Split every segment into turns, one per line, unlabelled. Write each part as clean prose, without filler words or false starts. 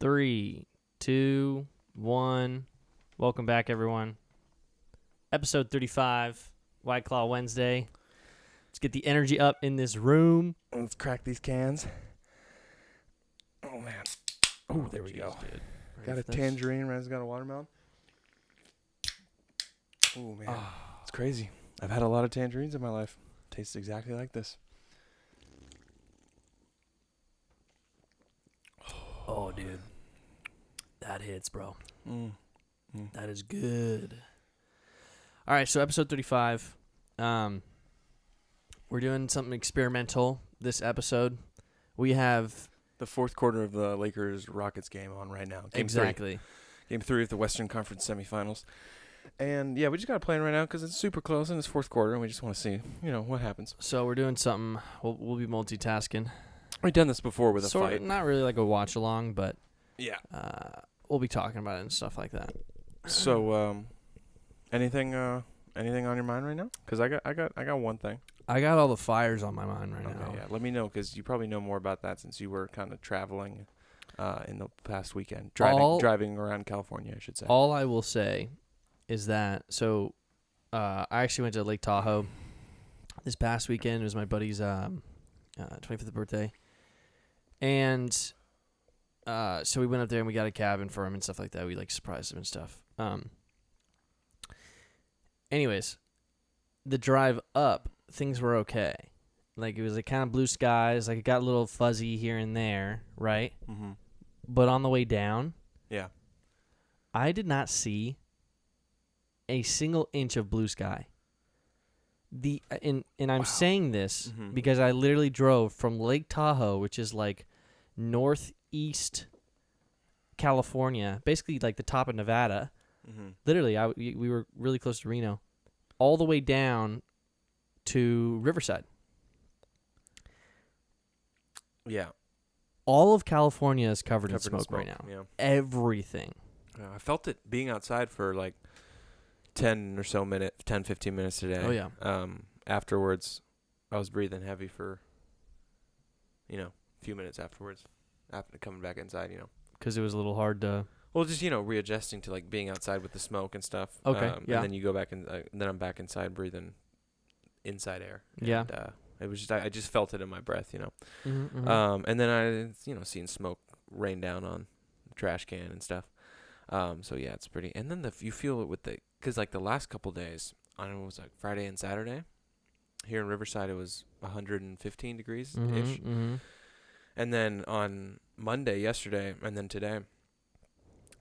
3, 2, 1. Welcome back, everyone. Episode 35, White Claw Wednesday. Let's get the energy up in this room.
Let's crack these cans. Oh, man. Oh, there we go.
Dude.
Got a tangerine. Ren's got a watermelon. Oh, man. It's crazy. I've had a lot of tangerines in my life. Tastes exactly like this.
Oh, dude. That hits, bro. That is good. All right, so episode 35. We're doing something experimental this episode. We have...
The fourth quarter of the Lakers-Rockets game on right now. Game 3 of the Western Conference semifinals. And, yeah, we just got to play it right now because it's super close and it's fourth quarter, and we just want to see, what happens.
So we're doing something. We'll be multitasking.
We've done this before with a fight.
Not really like a watch-along, but
yeah,
we'll be talking about it and stuff like that.
So, anything on your mind right now? Because I got one thing.
I got all the fires on my mind right now.
Yeah, let me know because you probably know more about that since you were kind of traveling in the past weekend, driving around California, I should say.
All I will say is that I actually went to Lake Tahoe this past weekend. It was my buddy's 25th birthday, and so we went up there and we got a cabin for him and stuff like that. We surprised him and stuff. Anyways, the drive up, things were okay. It was kind of blue skies. It got a little fuzzy here and there, right?
Mm-hmm.
But on the way down,
yeah,
I did not see a single inch of blue sky. I'm saying this because I literally drove from Lake Tahoe, which is northeast California, basically the top of Nevada.
Mm-hmm.
Literally, we were really close to Reno, all the way down to Riverside.
Yeah.
All of California is covered in smoke right now.
Yeah.
Everything.
Yeah, I felt it being outside for 10 or so minutes, 10, 15 minutes today.
Oh, yeah.
Afterwards, I was breathing heavy for, a few minutes afterwards, after coming back inside,
Because it was a little hard to...
Well, just, readjusting to, being outside with the smoke and stuff.
Okay, yeah.
And then you go back and then I'm back inside breathing inside air.
Yeah.
And, it was just, I just felt it in my breath,
Mm-hmm, mm-hmm.
And then I, seeing smoke rain down on the trash can and stuff. So, yeah, it's pretty. And then you feel it with because, the last couple days, I don't know, it was Friday and Saturday. Here in Riverside, it was 115 degrees-ish.
Mm-hmm.
And then on Monday, yesterday, and then today,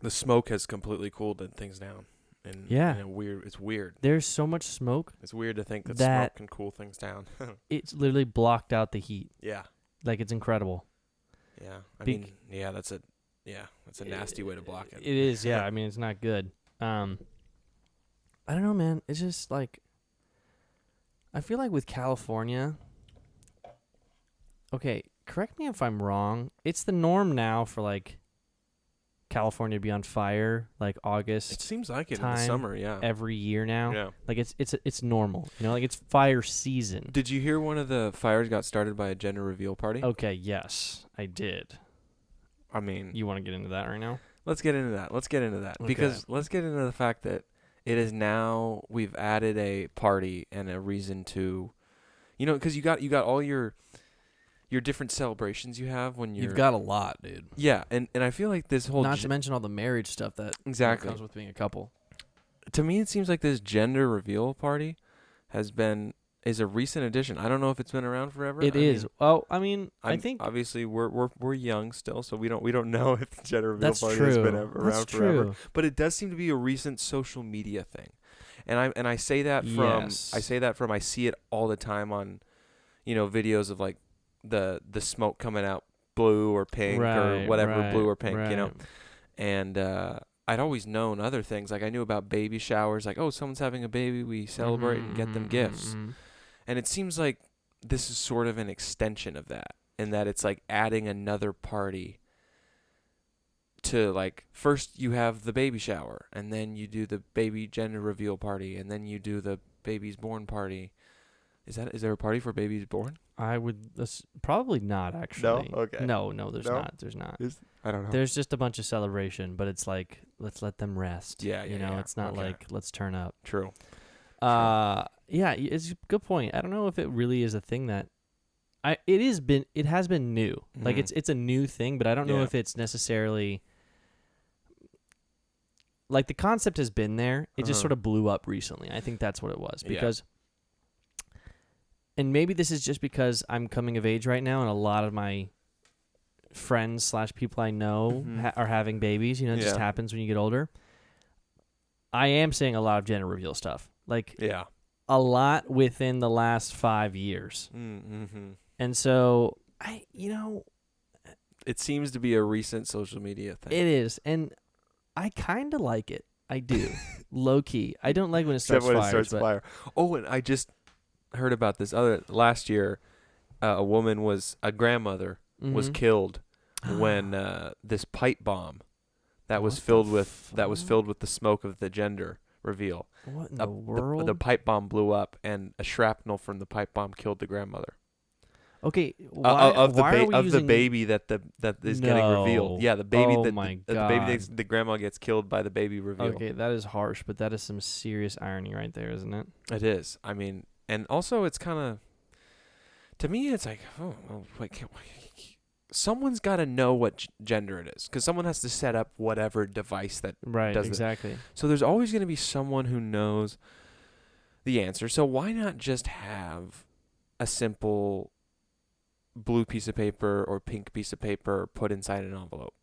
the smoke has completely cooled things down. And it's weird.
There's so much smoke.
It's weird to think that smoke can cool things down.
It's literally blocked out the heat.
Yeah.
It's incredible.
Yeah. That's a nasty way to block it.
It is, yeah. It's not good. I don't know, man. It's just I feel like with California, okay, correct me if I'm wrong. It's the norm now for California to be on fire August.
It seems like it in the summer, yeah.
Every year now.
Yeah.
It's normal. It's fire season.
Did you hear one of the fires got started by a gender reveal party?
Okay, yes, I did. You want to get into that right now?
Let's get into that.
Okay.
Because let's get into the fact that it is now we've added a party and a reason to, because you got all your different celebrations you have when
you've got a lot, dude.
Yeah, and I feel like this whole
not to mention all the marriage stuff that
exactly
comes with being a couple.
To me, it seems like this gender reveal party is a recent addition. I don't know if it's been around forever.
It is. I think
obviously we're young still, so we don't know if the gender reveal
that's
party
true.
has been around
that's
forever.
True.
But it does seem to be a recent social media thing, and I say that from I see it all the time on, videos of the smoke coming out blue or pink or whatever, blue or pink, and I'd always known other things. I knew about baby showers, someone's having a baby, we celebrate and get them gifts.
Mm-hmm.
And it seems like this is sort of an extension of that, in that it's adding another party to first you have the baby shower, and then you do the baby gender reveal party, and then you do the baby's born party, Is there a party for babies born?
That's probably not actually.
No? Okay.
No, there's
No?
not. There's not.
I don't know.
There's just a bunch of celebration, but it's like let's let them rest.
Yeah,
You know,
yeah.
it's not
Okay.
like let's turn up.
True.
Yeah, it's a good point. I don't know if it really is a thing that it has been new. Like
Mhm.
it's a new thing, but I don't know
Yeah.
if it's necessarily like the concept has been there. It just
Uh-huh.
sort of blew up recently. I think that's what it was
Yeah.
because and maybe this is just because I'm coming of age right now and a lot of my friends / people I know
Mhm.
are having babies. You know, it just
Yeah.
happens when you get older. I am seeing a lot of gender reveal stuff. Like
Yeah.
a lot within the last 5 years.
Mm-hmm.
And so
It seems to be a recent social media thing.
it is. And I kind of like it. I do. Low key. I don't like when it
Except
starts
when
fires,
it starts
but
fire. Oh, and I just heard about this last year. A grandmother was
Mhm.
killed when this pipe bomb that was
What the
filled with
fuck?
the smoke of the gender reveal.
What in the world?
The pipe bomb blew up, and a shrapnel from the pipe bomb killed the grandmother.
Okay, why
Of the
why are we
of the
using
baby that is getting revealed.
No.
Yeah, the baby
Oh
that
my
the baby
God.
the grandma gets killed by the baby reveal.
Okay, that is harsh, but that is some serious irony right there, isn't it?
It is. I mean, and also it's kind of, to me, it's like, oh, well, someone's got to know what gender it is, because someone has to set up whatever device that
Right,
does it.
exactly.
So there's always going to be someone who knows the answer. So why not just have a simple blue piece of paper or pink piece of paper put inside an envelope?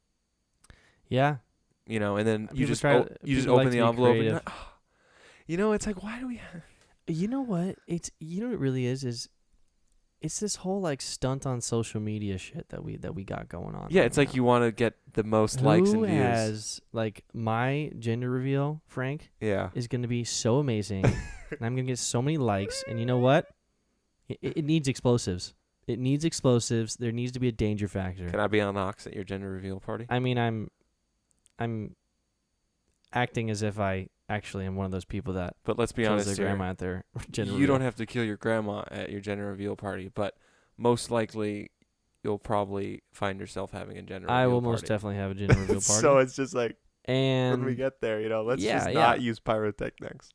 Yeah.
You know, and then you
People
just
try to-
you just
people like
open
to
the
be
envelope and you're
creative.
like, you know, it's like, why do we
You know what? What it really is it's this whole like stunt on social media shit that we got going on.
Yeah,
right
it's like
now.
you want to get the most likes and
Who
views.
has like my gender reveal, Frank,
Yeah.
is going to be so amazing, and I'm going to get so many likes. And you know what? It needs explosives. It needs explosives. There needs to be a danger factor.
Can I be on Ox at your gender reveal party?
I mean, I'm acting as if I actually am one of those people that
But let's be
kills
honest
their
here.
grandma at their gender
You
reveal.
don't have to kill your grandma at your gender reveal party, but most likely you'll probably find yourself having a gender reveal
I
party.
will most definitely have a gender reveal party.
So it's just like,
and
when we get there, let's
yeah,
just
yeah.
not use pyrotechnics.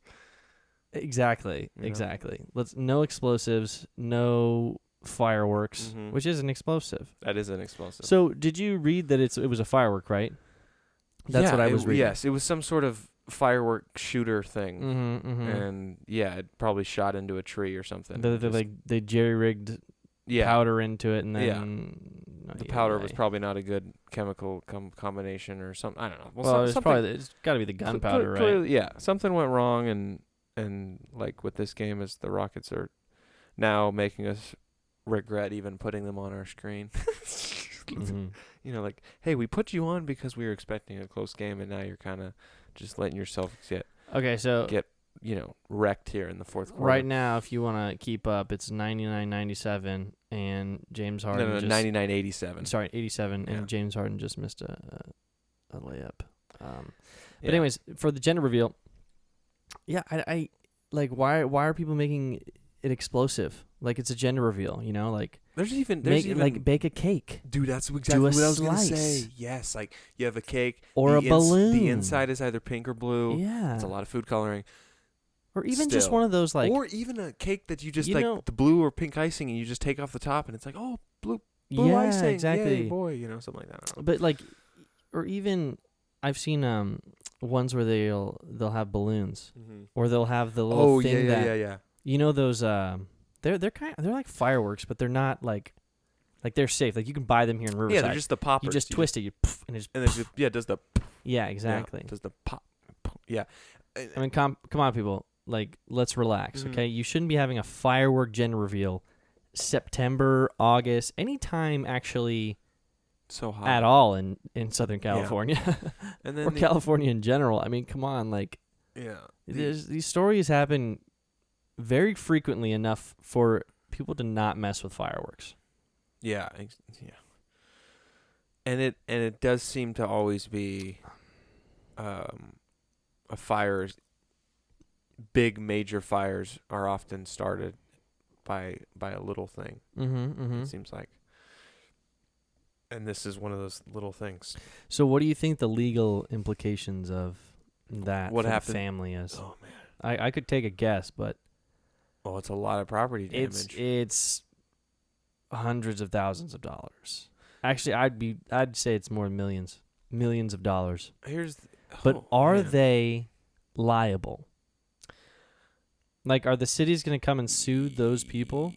Exactly.
You know?
Exactly. No explosives, no fireworks,
Mhm.
which is an explosive.
That is an explosive.
So, did you read that it was a firework, right? That's what I was reading.
Yes, it was some sort of firework shooter thing.
Mm-hmm.
And yeah, it probably shot into a tree or something.
They jerry-rigged powder into it, and then
the powder was probably not a good chemical combination or something. I don't know.
Well,
something,
it's got to be the gunpowder, right?
clearly, yeah, something went wrong, and like with this game, as the Rockets are now making us regret even putting them on our screen.
Mm-hmm.
Like, hey, we put you on because we were expecting a close game, and now you're kind of just letting yourself get wrecked here in the fourth quarter.
Right now, if you want to keep up, it's 99-97, and James Harden.
No, 99-87.
Sorry, 87,
Yeah.
and James Harden just missed a layup. But
Yeah.
anyways, for the gender reveal, yeah, I like why are people making it explosive? Like it's a gender reveal, like
there's even
bake a cake.
Dude, that's exactly
Do a
what I was gonna
slice.
say. Yes, like you have a cake
Or a balloon.
The inside is either pink or blue.
Yeah,
It's a lot of food coloring.
or even just
Still.
one of those like
Or even a cake that you just the blue or pink icing, and you just take off the top, and it's like, oh, blue
yeah,
icing,
exactly.
yay, boy, something like that. I don't know.
But like, or even I've seen ones where they'll have balloons, or they'll have the little thing
yeah.
those they're like fireworks, but they're not like they're safe. Like you can buy them here in Riverside.
Yeah, they're just the poppers.
You just twist it, and it just
and then it does the
yeah, exactly.
does the pop, yeah.
I mean, come on, people. Like, let's relax, okay? You shouldn't be having a firework gender reveal September, August, anytime actually
so hot
at all in Southern California,
and then
or California in general. I mean, come on, like, these stories happen very frequently enough for people to not mess with fireworks.
Yeah. And it does seem to always be big major fires are often started by a little thing.
Mm-hmm.
It seems like. And this is one of those little things.
So what do you think the legal implications of that
What
for
happened?
the family is?
Oh man.
I could take a guess, but
Oh, it's a lot of property damage.
it's hundreds of thousands of dollars. Actually, I'd say it's more millions of dollars. But are they liable? Like, are the cities going to come and sue those people?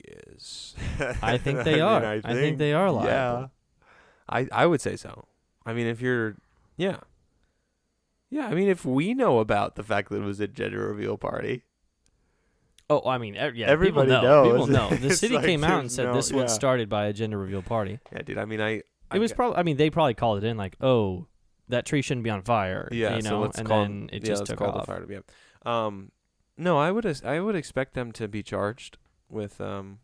Yes.
I think they are. I think they are liable.
Yeah. I would say so. I mean, if you're, yeah. Yeah, I mean, if we know about the fact that it was a gender reveal party.
Oh, I mean, yeah,
everybody
people know.
knows.
People know. The city
like
came out and said this was
yeah.
started by a gender reveal party.
Yeah, dude. I mean,
it was probably. I mean, they probably called it in like, oh, that tree shouldn't be on fire.
Yeah,
you know,
so let's
and
call
then it just took off.
The fire to be up. No, I would expect them to be charged with the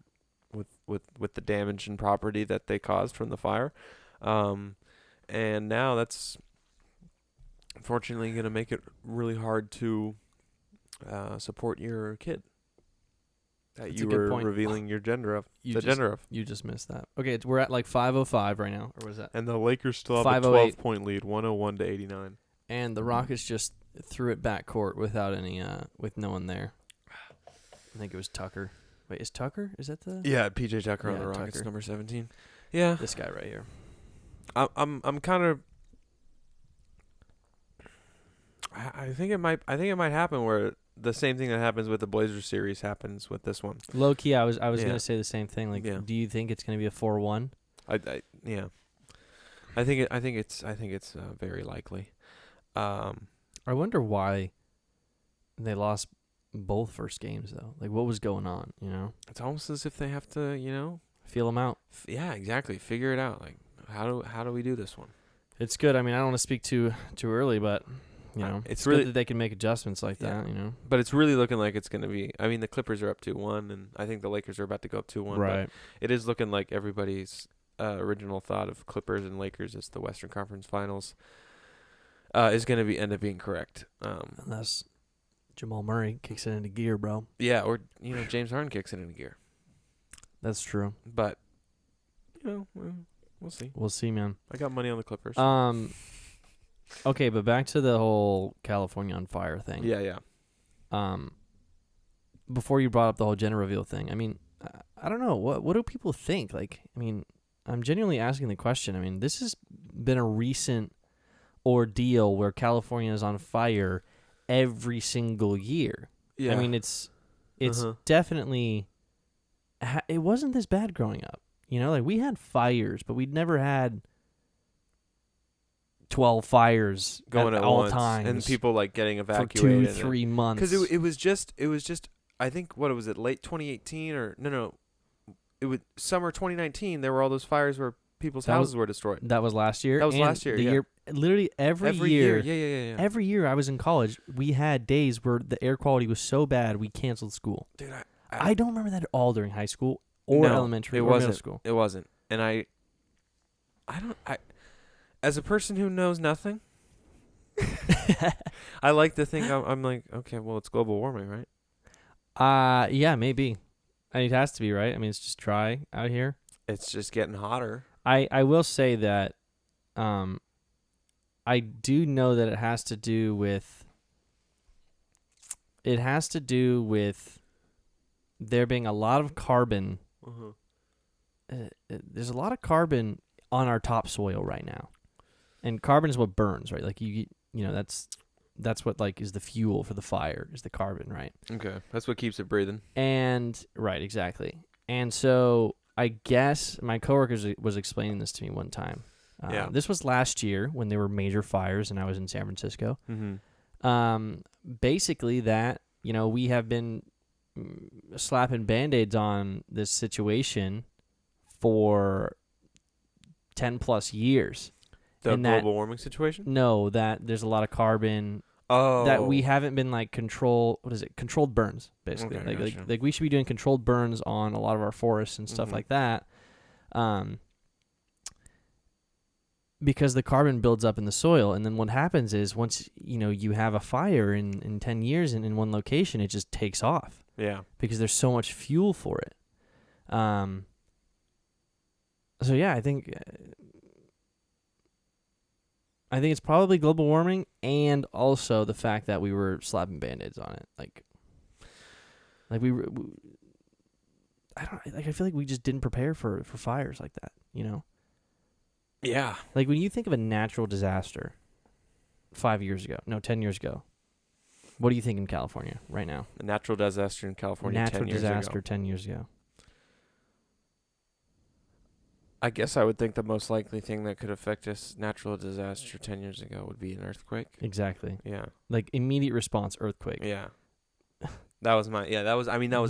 damage and property that they caused from the fire, and now that's unfortunately going to make it really hard to support your kid that
That's
you
a good
were
point.
revealing your gender of.
You just missed that. Okay, we're at like 5:05 right now, or was that?
And the Lakers still have a 12-point lead, 101-89.
And the Rockets just threw it back court without any with no one there. I think it was Tucker. Wait, is Tucker? Is that the?
Yeah, PJ Tucker on the Rockets,
Tucker.
number 17. Yeah,
this guy right here.
I'm kind of. I think it might happen where the same thing that happens with the Blazers series happens with this one.
Low key, I was gonna say the same thing. Like, do you think it's gonna be a 4-1?
Yeah. I think it's very likely.
I wonder why they lost both first games though. Like, what was going on? You know,
it's almost as if they have to,
feel them out.
Yeah, exactly. Figure it out. Like, how do we do this one?
It's good. I mean, I don't want to speak too early, but you know, it's really good that they can make adjustments like that. You know,
but it's really looking like it's going to be. I mean, the Clippers are up 2-1, and I think the Lakers are about to go up 2-1.
Right.
But it is looking like everybody's original thought of Clippers and Lakers as the Western Conference Finals is going to end up being correct.
Unless Jamal Murray kicks it into gear, bro.
Yeah, or James Harden kicks it into gear.
That's true.
But we'll see.
We'll see, man.
I got money on the Clippers.
Okay, but back to the whole California on fire thing.
Yeah.
Before you brought up the whole gender reveal thing, I mean, I don't know. What do people think? Like, I mean, I'm genuinely asking the question. I mean, this has been a recent ordeal where California is on fire every single year.
Yeah.
I mean, it's definitely, it wasn't this bad growing up. You know, like, we had fires, but we'd never had 12 fires
going at
all
once,
times,
and people like getting evacuated
for 2-3 months.
Because it was just I think what was it, late 2018 or no, it was summer 2019. There were all those fires where people's houses were destroyed.
That was last year.
That was last year.
The year, literally every year.
Yeah.
Every year I was in college, we had days where the air quality was so bad we canceled school.
Dude,
I don't remember that at all during high school or elementary or middle school.
It wasn't, and I as a person who knows nothing, I like to think I'm like, okay, well, it's global warming, right?
Yeah, maybe. It has to be, right? I mean, it's just dry out here.
It's just getting hotter.
I will say that I do know that it has to do with there being a lot of carbon. There's a lot of carbon on our topsoil right now. And carbon is what burns, right? Like, you know, that's what, like, is the fuel for the fire, is the carbon, right?
Okay. That's what keeps it breathing.
And right, exactly. And so I guess my coworker was explaining this to me one time. This was last year when there were major fires and I was in San Francisco.
Mm-hmm.
Basically that, you know, we have been slapping Band-Aids on this situation for 10 plus years.
The global warming situation?
No, that there's a lot of carbon. That we haven't been like controlled burns, basically.
Okay,
like we should be doing controlled burns on a lot of our forests and stuff like that. Because the carbon builds up in the soil, and then what happens is once you have a fire in 10 years in one location, it just takes off.
Yeah.
Because there's so much fuel for it. So yeah, I think it's probably global warming and also the fact that we were slapping band-aids on it. Like we I don't like. I feel like we just didn't prepare for fires like that. You know.
Yeah.
Like when you think of a natural disaster 10 years ago, what do you think in California right now?
A natural disaster in California 10 years ago.
Natural disaster 10 years ago.
I guess I would think the most likely thing that could affect us natural disaster 10 years ago would be an earthquake.
Exactly.
Yeah.
Like immediate response earthquake.
Yeah. That was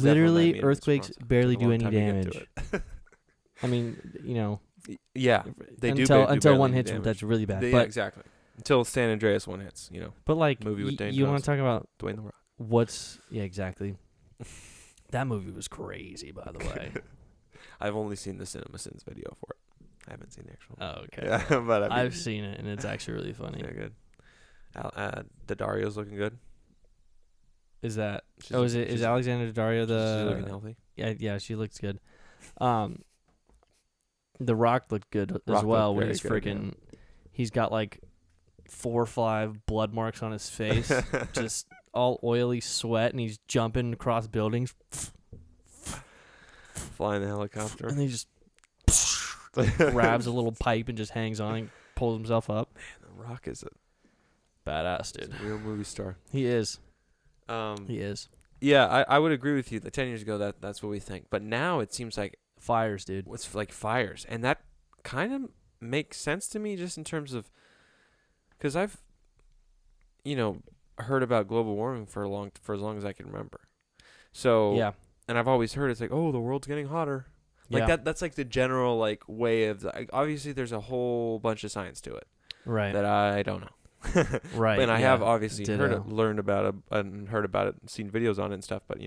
literally earthquakes barely do any
damage.
damage. I mean, you know.
Yeah. They
until one hits them, that's really bad.
Yeah, exactly. Until San Andreas one hits, you know.
But like
movie with Dane
you want to talk about
Dwayne The Rock.
Exactly. That movie was crazy, by the way.
I've only seen the CinemaSins video for it. I haven't seen the actual.
Oh, okay.
Yeah, but
I've seen it, and it's actually really funny.
Yeah, good. Daddario's looking good.
Is Alexander Daddario
she's looking healthy?
Yeah, she looks good. The Rock looked good as well when he's freaking. Yeah. He's got like 4 or 5 blood marks on his face, just all oily sweat, and he's jumping across buildings.
Flying the helicopter.
And he just grabs a little pipe and just hangs on and pulls himself up.
Man, The Rock is a
badass dude.
He's a real movie star.
He is.
He is. Yeah, I would agree with you. 10 years ago, that's what we think. But now it seems like
fires, dude.
It's like fires, and that kind of makes sense to me, just in terms of, because I've, heard about global warming for as long as I can remember. So
yeah.
And I've always heard it's like, oh, the world's getting hotter. Like that's like the general like way of obviously there's a whole bunch of science to it.
Right.
That I don't know.
Right.
And I have obviously learned about it and heard about it and seen videos on it and stuff, but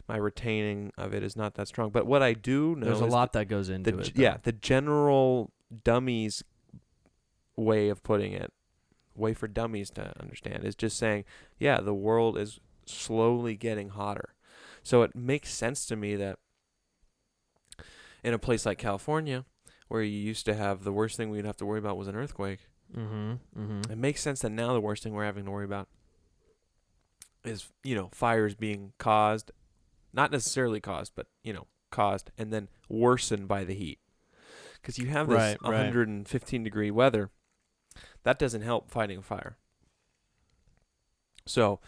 my retaining of it is not that strong. But what I do know
there's a lot that goes into it.
Yeah, the general dummies way of putting it, way for dummies to understand, is just saying, yeah, the world is slowly getting hotter. So it makes sense to me that in a place like California, where you used to have the worst thing we'd have to worry about was an earthquake, it makes sense that now the worst thing we're having to worry about is, fires being caused, not necessarily caused, but, caused and then worsened by the heat. Because you have this 115-degree weather. That doesn't help fighting a fire. So...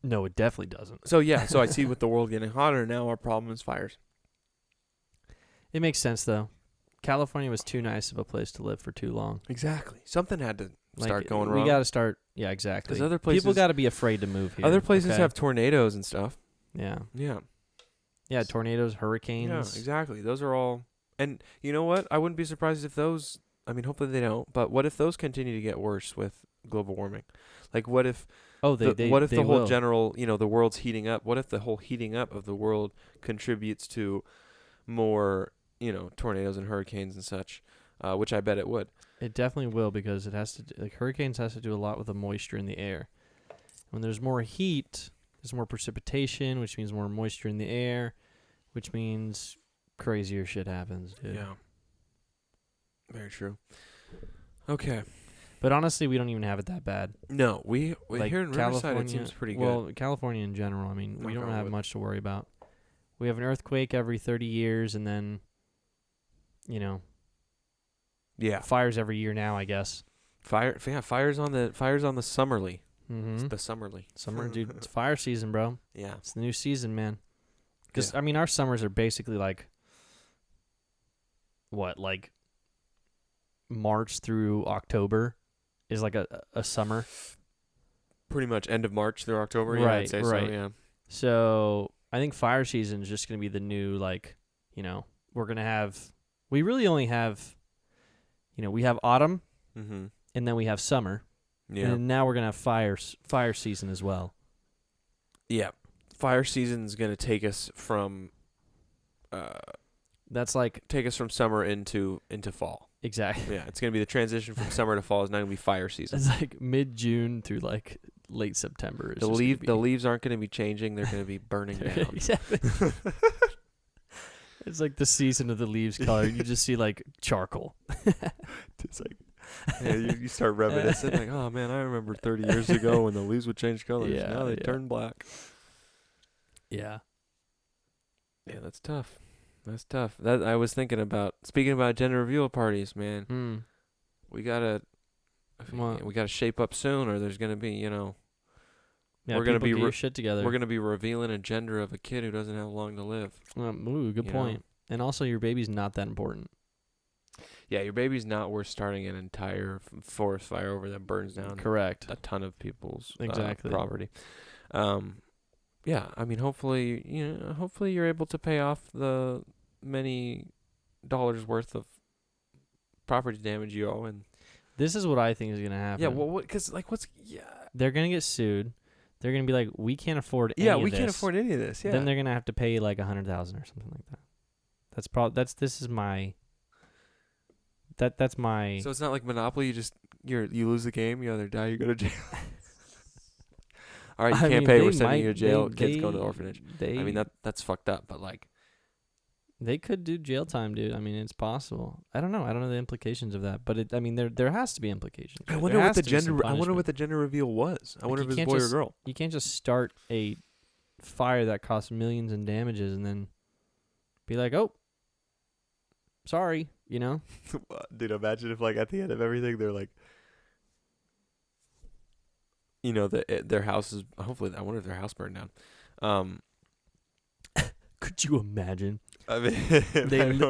No, it definitely doesn't.
So, yeah. So, I see with the world getting hotter, now our problem is fires.
It makes sense, though. California was too nice of a place to live for too long.
Exactly. Something had to start going wrong.
We got to start. Yeah, exactly.
Because other places...
People got to be afraid to move here.
Other places have tornadoes and stuff.
Yeah.
Yeah.
Yeah, tornadoes, hurricanes.
Yeah, exactly. Those are all... And you know what? I wouldn't be surprised if those... I mean, hopefully they don't. But what if those continue to get worse with global warming? Like, what if... what if the whole general, the world's heating up? What if the whole heating up of the world contributes to more, tornadoes and hurricanes and such, which I bet it would.
It definitely will, because it has to. Hurricanes has to do a lot with the moisture in the air. When there's more heat, there's more precipitation, which means more moisture in the air, which means crazier shit happens, dude.
Yeah. Very true. Okay.
But honestly, we don't even have it that bad.
No, we here in Riverside, it seems pretty good.
Well, California in general, I mean, we don't have much to worry about. We have an earthquake every 30 years, and then, fires every year now, I guess.
Fires on the Summerly.
Mm-hmm.
It's the Summerly.
Summer, dude, it's fire season, bro.
Yeah,
it's the new season, man. Because I mean, our summers are basically like March through October. Is like a summer.
Pretty much end of March through October.
Right,
yeah, I'd say
right.
So, yeah.
So I think fire season is just going to be the new, we're going to have, we really only have, we have autumn, and then we have summer. Yeah. And now we're going to have fire season as well.
Yeah. Fire season is going to take us from, take us from summer into fall.
Exactly.
Yeah, it's going to be the transition from summer to fall is now going to be fire season.
It's like mid-June through late September.
The leaves aren't going to be changing. They're going to be burning down.
Exactly. It's like the season of the leaves color. You just see like charcoal.
It's like, yeah, you start reminiscing like, oh man, I remember 30 years ago when the leaves would change colors.
Yeah,
Now they turn black.
Yeah.
Yeah, that's tough. That's tough. That I was thinking about. Speaking about gender reveal parties, man, we gotta shape up soon, or there's gonna be, we're gonna be
your shit together.
We're gonna be revealing a gender of a kid who doesn't have long to live.
Good point. And also, your baby's not that important.
Yeah, your baby's not worth starting an entire forest fire over that burns down.
Correct.
A ton of people's
property.
Yeah, I mean, hopefully you're able to pay off the many dollars worth of property damage you owe, and
this is what I think is gonna happen.
Yeah, well,
they're gonna get sued. They're gonna be like, we can't afford any
Yeah,
of
we
this.
can't afford any of this. Yeah.
Then they're gonna have to pay like $100,000 or something like that. This is my. That's my.
So it's not like Monopoly. You lose the game. You either die, or you go to jail. All right, you can't pay. We're sending you to jail. Kids go to the orphanage. I mean that's fucked up, but like.
They could do jail time, dude. I mean, it's possible. I don't know. I don't know the implications of that, but there has to be implications.
I wonder what the gender reveal was. I wonder if it's boy or girl.
You can't just start a fire that costs millions in damages and then be like, "Oh, sorry,"
Dude, imagine if like at the end of everything they're like, their house is hopefully. I wonder if their house burned down.
Could you imagine?
I mean,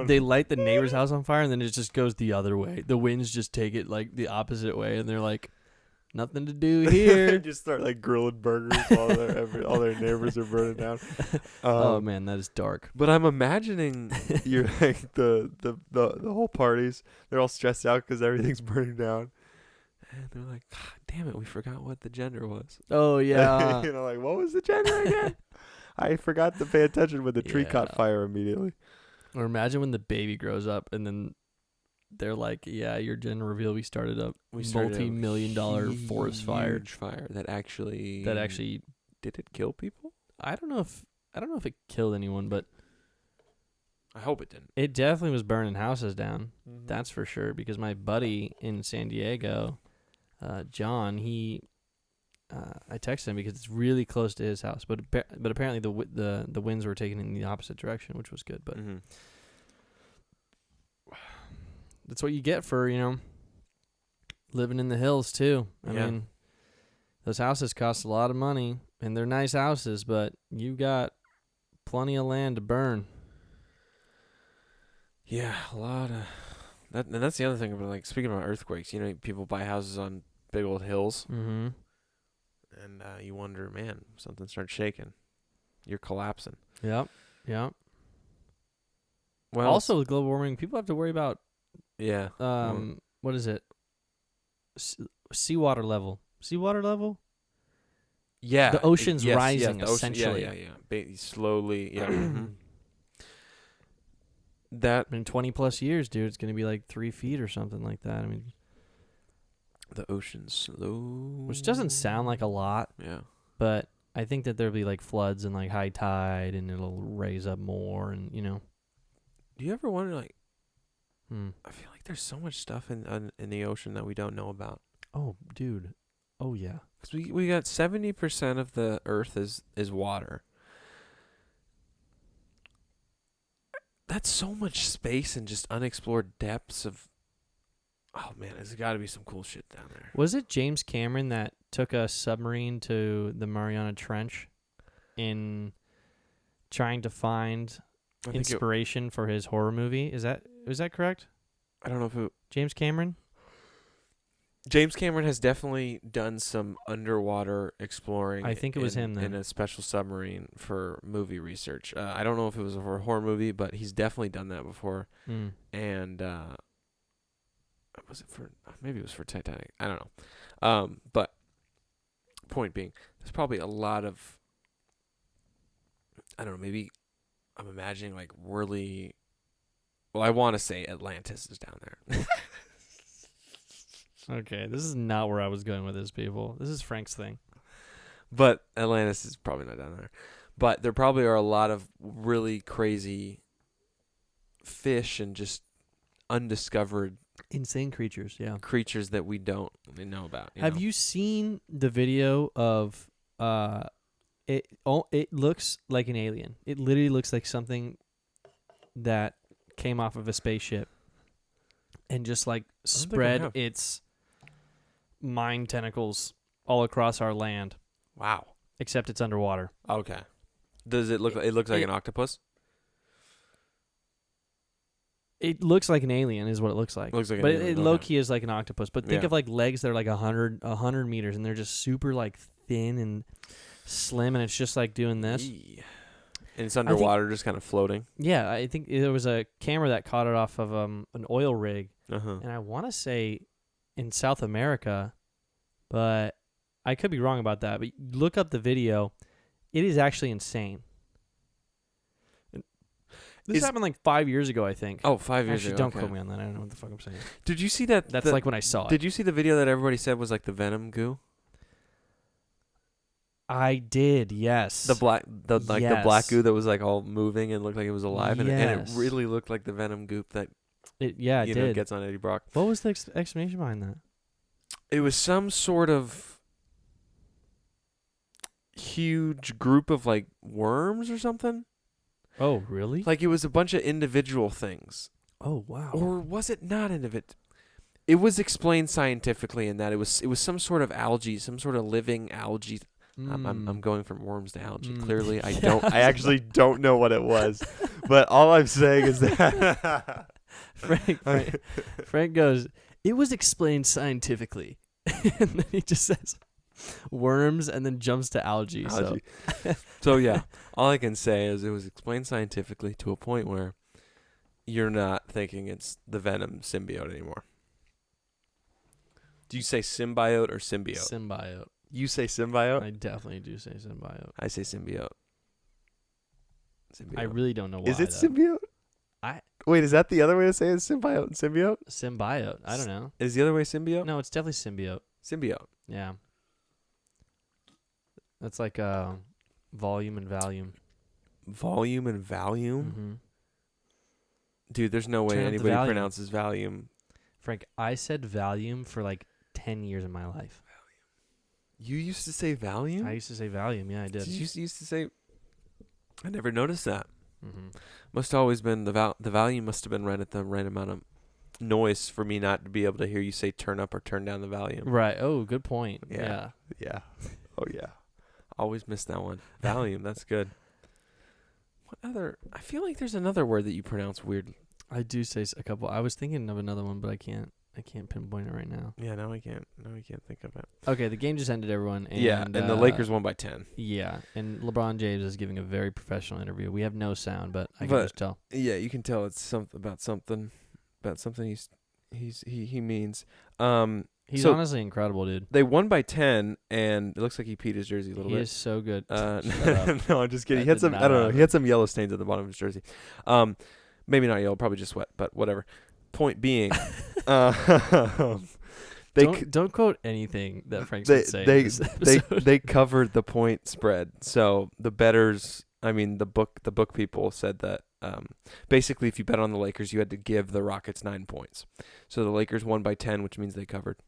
they light the neighbor's house on fire and then it just goes the other way. The winds just take it like the opposite way, and they're like, nothing to do here.
Just start like grilling burgers while all their neighbors are burning down.
Oh man, that is dark.
But I'm imagining you're like the whole parties. They're all stressed out because everything's burning down, and they're like, God damn it, we forgot what the gender was.
Oh yeah.
Like what was the gender again? I forgot to pay attention when the tree caught fire immediately.
Or imagine when the baby grows up and then they're like, yeah, your gender reveal, we started a multi-million-dollar forest fire.
Huge fire that actually did it kill people?
I don't know if it killed anyone, but
I hope it didn't.
It definitely was burning houses down. Mm-hmm. That's for sure, because my buddy in San Diego, John, I texted him because it's really close to his house, but apparently the winds were taking in the opposite direction, which was good. But that's what you get for living in the hills too. I mean, those houses cost a lot of money, and they're nice houses, but you got plenty of land to burn.
Yeah, a lot of that, and that's the other thing about like speaking about earthquakes. People buy houses on big old hills.
Mm-hmm.
And you wonder, man, something starts shaking. You're collapsing.
Yep. Well,
also
with global warming, people have to worry about what is it? Seawater level. Seawater level?
Yeah.
The ocean's rising,
the ocean,
essentially.
Yeah. Slowly, yeah. That
in 20 plus years, dude, it's going to be like 3 feet or something like that. I mean,
the ocean's slow.
Which doesn't sound like a lot.
Yeah.
But I think that there'll be like floods and like high tide, and it'll raise up more, and
Do you ever wonder, like, I feel like there's so much stuff in the ocean that we don't know about.
Oh, dude. Oh, yeah.
Because we got 70% of the earth is water. That's so much space and just unexplored depths of. Oh man, there's got to be some cool shit down there.
Was it James Cameron that took a submarine to the Mariana Trench in trying to find inspiration for his horror movie? Was that correct?
I don't know if
James Cameron?
James Cameron has definitely done some underwater exploring.
I think it was him then.
In a special submarine for movie research. I don't know if it was for a horror movie, but he's definitely done that before. And was it for? Maybe it was for Titanic. I don't know. But point being, there's probably a lot of. I don't know. Maybe I'm imagining like really. Well, I want to say Atlantis is down there.
Okay, this is not where I was going with this, people. This is Frank's thing.
But Atlantis is probably not down there. But there probably are a lot of really crazy fish and just undiscovered
Insane creatures, yeah.
creatures that we don't really know about.
Have you seen the video of it looks like an alien. It literally looks like something that came off of a spaceship and just like spread its mind tentacles all across our land.
Wow.
Except it's underwater.
Okay. Does it look like it looks like an octopus?
It looks like an alien is what it looks like.
Looks like an
but
alien.
It low key is like an octopus. But think
Yeah.
of like legs that are like 100 meters and they're just super like thin and slim and it's just like doing this.
And it's underwater, just kind of floating.
Yeah, I think there was a camera that caught it off of an oil rig.
Uh-huh.
And I want to say in South America, but I could be wrong about that. But look up the video. It is actually insane. This happened like 5 years ago, I think.
Oh, 5 years
Actually,
ago.
don't quote me on that. I don't know what the fuck I'm saying.
Did you see that?
That's like when I saw it.
Did you see the video that everybody said was like the Venom goo?
I did, yes.
The black goo that was like all moving and looked like it was alive, and it really looked like the Venom goop that
it did.
Gets on Eddie Brock.
What was the explanation behind that?
It was some sort of huge group of like worms or something.
Oh, really?
Like it was a bunch of individual things.
Oh, wow.
Or was it not individual? It was explained scientifically in that it was some sort of algae, some sort of living algae. I'm going from worms to algae. Clearly, I actually don't know what it was, but all I'm saying is that
Frank goes, it was explained scientifically, and then he just says worms, and then jumps to algae.
So yeah, all I can say is it was explained scientifically to a point where you're not thinking it's the Venom symbiote anymore. Do you say symbiote or symbiote?
Symbiote.
You say symbiote?
I definitely do say symbiote.
I say symbiote.
I really don't know why.
Is it symbiote? Wait, is that the other way to say it? Symbiote and symbiote?
Symbiote. I don't know.
Is the other way symbiote?
No, it's definitely symbiote.
Symbiote.
Yeah. That's like volume and volume.
Volume and volume?
Mm-hmm.
Dude, there's no way anybody pronounces volume.
Frank, I said volume for like 10 years of my life.
You used to say volume?
I used to say volume. Yeah, I did.
You used to say... I never noticed that.
Mm-hmm.
Must have always been... The volume must have been right at the right amount of noise for me not to be able to hear you say turn up or turn down the volume.
Right. Oh, good point. Yeah.
Oh, yeah. Always miss that one. Volume. That's good. What other... I feel like there's another word that you pronounce weird.
I do say a couple. I was thinking of another one, but I can't pinpoint it right now.
Yeah, now I can't think of it.
Okay, the game just ended, everyone. And,
and the Lakers won by 10.
Yeah, and LeBron James is giving a very professional interview. We have no sound, but I can just tell.
Yeah, you can tell it's about something he means.
He's honestly incredible, dude.
They won by 10, and it looks like he peed his jersey a little bit.
He is so good.
No, I'm just kidding. He had some. I don't know. He had some yellow stains at the bottom of his jersey. Maybe not yellow, probably just wet, but whatever. Point being,
don't quote anything that Frank's would say.
They covered the point spread, so the bettors, the book people said that basically if you bet on the Lakers, you had to give the Rockets 9 points. So the Lakers won by 10, which means they covered.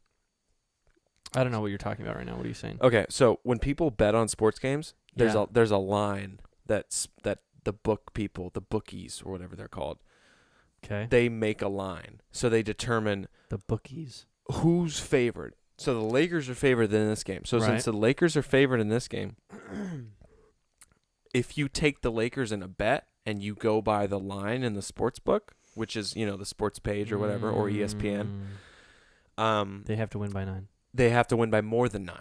I don't know what you're talking about right now. What are you saying?
Okay, so when people bet on sports games, there's a line that the book people, the bookies or whatever they're called.
Okay.
They make a line. So they determine
the bookies
who's favored. So the Lakers are favored in this game. So since the Lakers are favored in this game, if you take the Lakers in a bet and you go by the line in the sports book, which is, the sports page or whatever, or ESPN,
they have to win by 9.
They have to win by more than 9.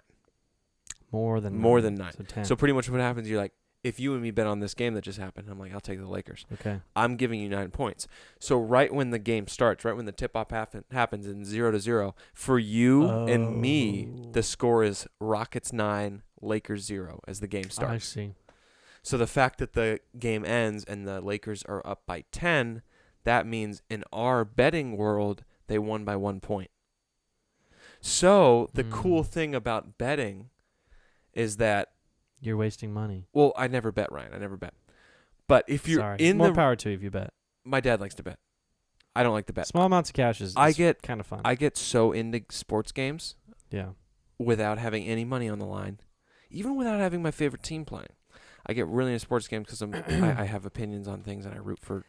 More than 9.
So 10.
So pretty much what happens, you're like, if you and me bet on this game that just happened, I'm like, I'll take the Lakers.
Okay.
I'm giving you 9 points. So right when the game starts, right when the tip-off happens in 0-0, for you and me, the score is Rockets 9, Lakers 0 as the game starts.
I see.
So the fact that the game ends and the Lakers are up by 10, that means in our betting world, they won by 1 point. So the cool thing about betting is that
You're wasting money.
Well, I never bet, Ryan. I never bet. But if you're
Sorry. More power to you if you bet.
My dad likes to bet. I don't like to bet.
Small amounts of cash is kind of fun.
I get so into sports games.
Yeah.
Without having any money on the line, even without having my favorite team playing, I get really into sports games because I have opinions on things and I root for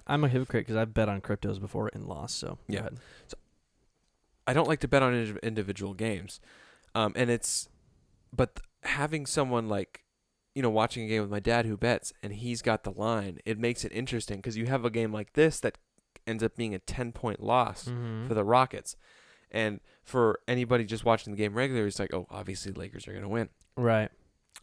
I'm a hypocrite because I've bet on cryptos before and lost. So
yeah. So I don't like to bet on individual games, but having someone like, watching a game with my dad who bets and he's got the line, it makes it interesting because you have a game like this that ends up being a 10-point loss for the Rockets. And for anybody just watching the game regularly, it's like, oh, obviously the Lakers are going to win.
Right.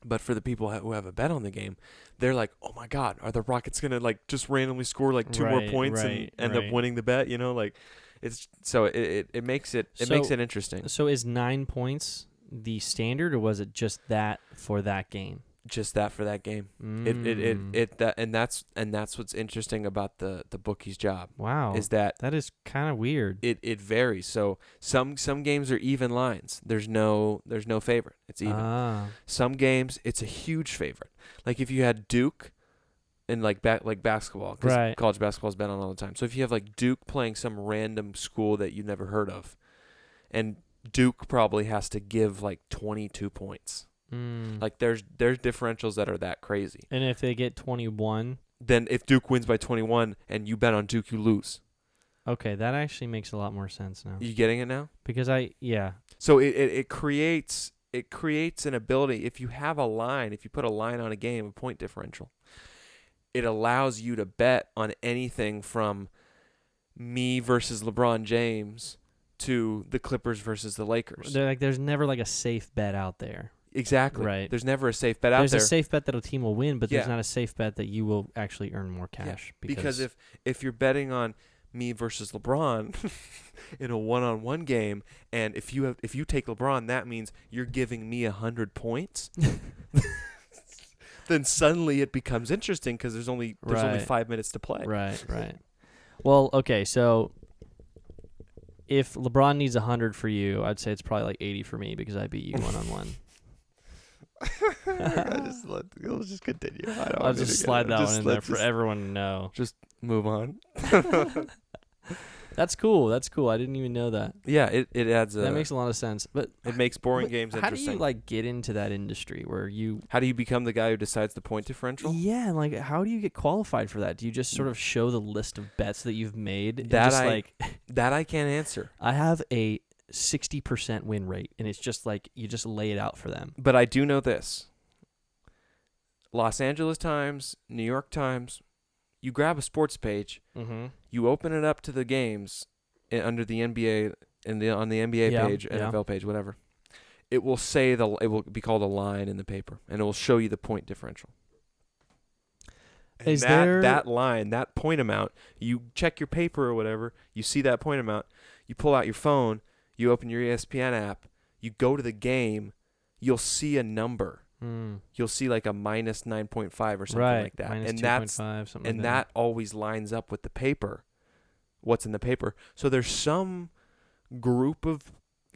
But for the people who have a bet on the game, they're like, oh, my God, are the Rockets going to, like, just randomly score, like, two more points and end up winning the bet? Like, it's so it makes it makes it interesting.
So is 9 points the standard, or was it just that for that game?
Just that for that game. That's what's interesting about the bookie's job.
Wow.
Is that
is kind of weird.
It varies. So some games are even lines. There's no favorite. It's even. Some games it's a huge favorite. Like if you had Duke in like basketball, because college basketball's been on all the time. So if you have like Duke playing some random school that you've never heard of, and Duke probably has to give like 22 points. Like there's differentials that are that crazy.
And if they get 21,
then if Duke wins by 21 and you bet on Duke, you lose.
Okay, that actually makes a lot more sense now.
You getting it now?
Because
So it creates an ability. If you have a line, if you put a line on a game, a point differential, it allows you to bet on anything from me versus LeBron James to the Clippers versus the Lakers.
There's never like a safe bet out there.
Exactly.
Right.
There's never a safe bet out there.
There's a safe bet that a team will win, but there's not a safe bet that you will actually earn more cash.
Yeah. Because if you're betting on me versus LeBron in a one-on-one game, and if you take LeBron, that means you're giving me 100 points. Then suddenly it becomes interesting because there's only 5 minutes to play.
Right. Well, okay, so if LeBron needs 100 for you, I'd say it's probably like 80 for me because I beat you one-on-one.
Let's just continue.
I'll just slide that one in there for everyone to know.
Just move on.
That's cool. I didn't even know that.
Yeah, it adds.
That makes a lot of sense. But
it makes boring games interesting.
How do you get into that industry where you?
How do you become the guy who decides the point differential?
Yeah, and how do you get qualified for that? Do you just sort of show the list of bets that you've made?
That I can't answer.
I have a 60% win rate, and it's just you just lay it out for them.
But I do know this. Los Angeles Times, New York Times, you grab a sports page, you open it up to the games under the NBA on the NBA page, NFL page, whatever. It will say it will be called a line in the paper, and it will show you the point differential. And that line, that point amount, you check your paper or whatever, you see that point amount, you pull out your phone, you open your ESPN app, you go to the game, you'll see a number. You'll see like a minus 9.5 or something like that.
Minus
and
2.5, something like
that always lines up with the paper, what's in the paper. So there's some group of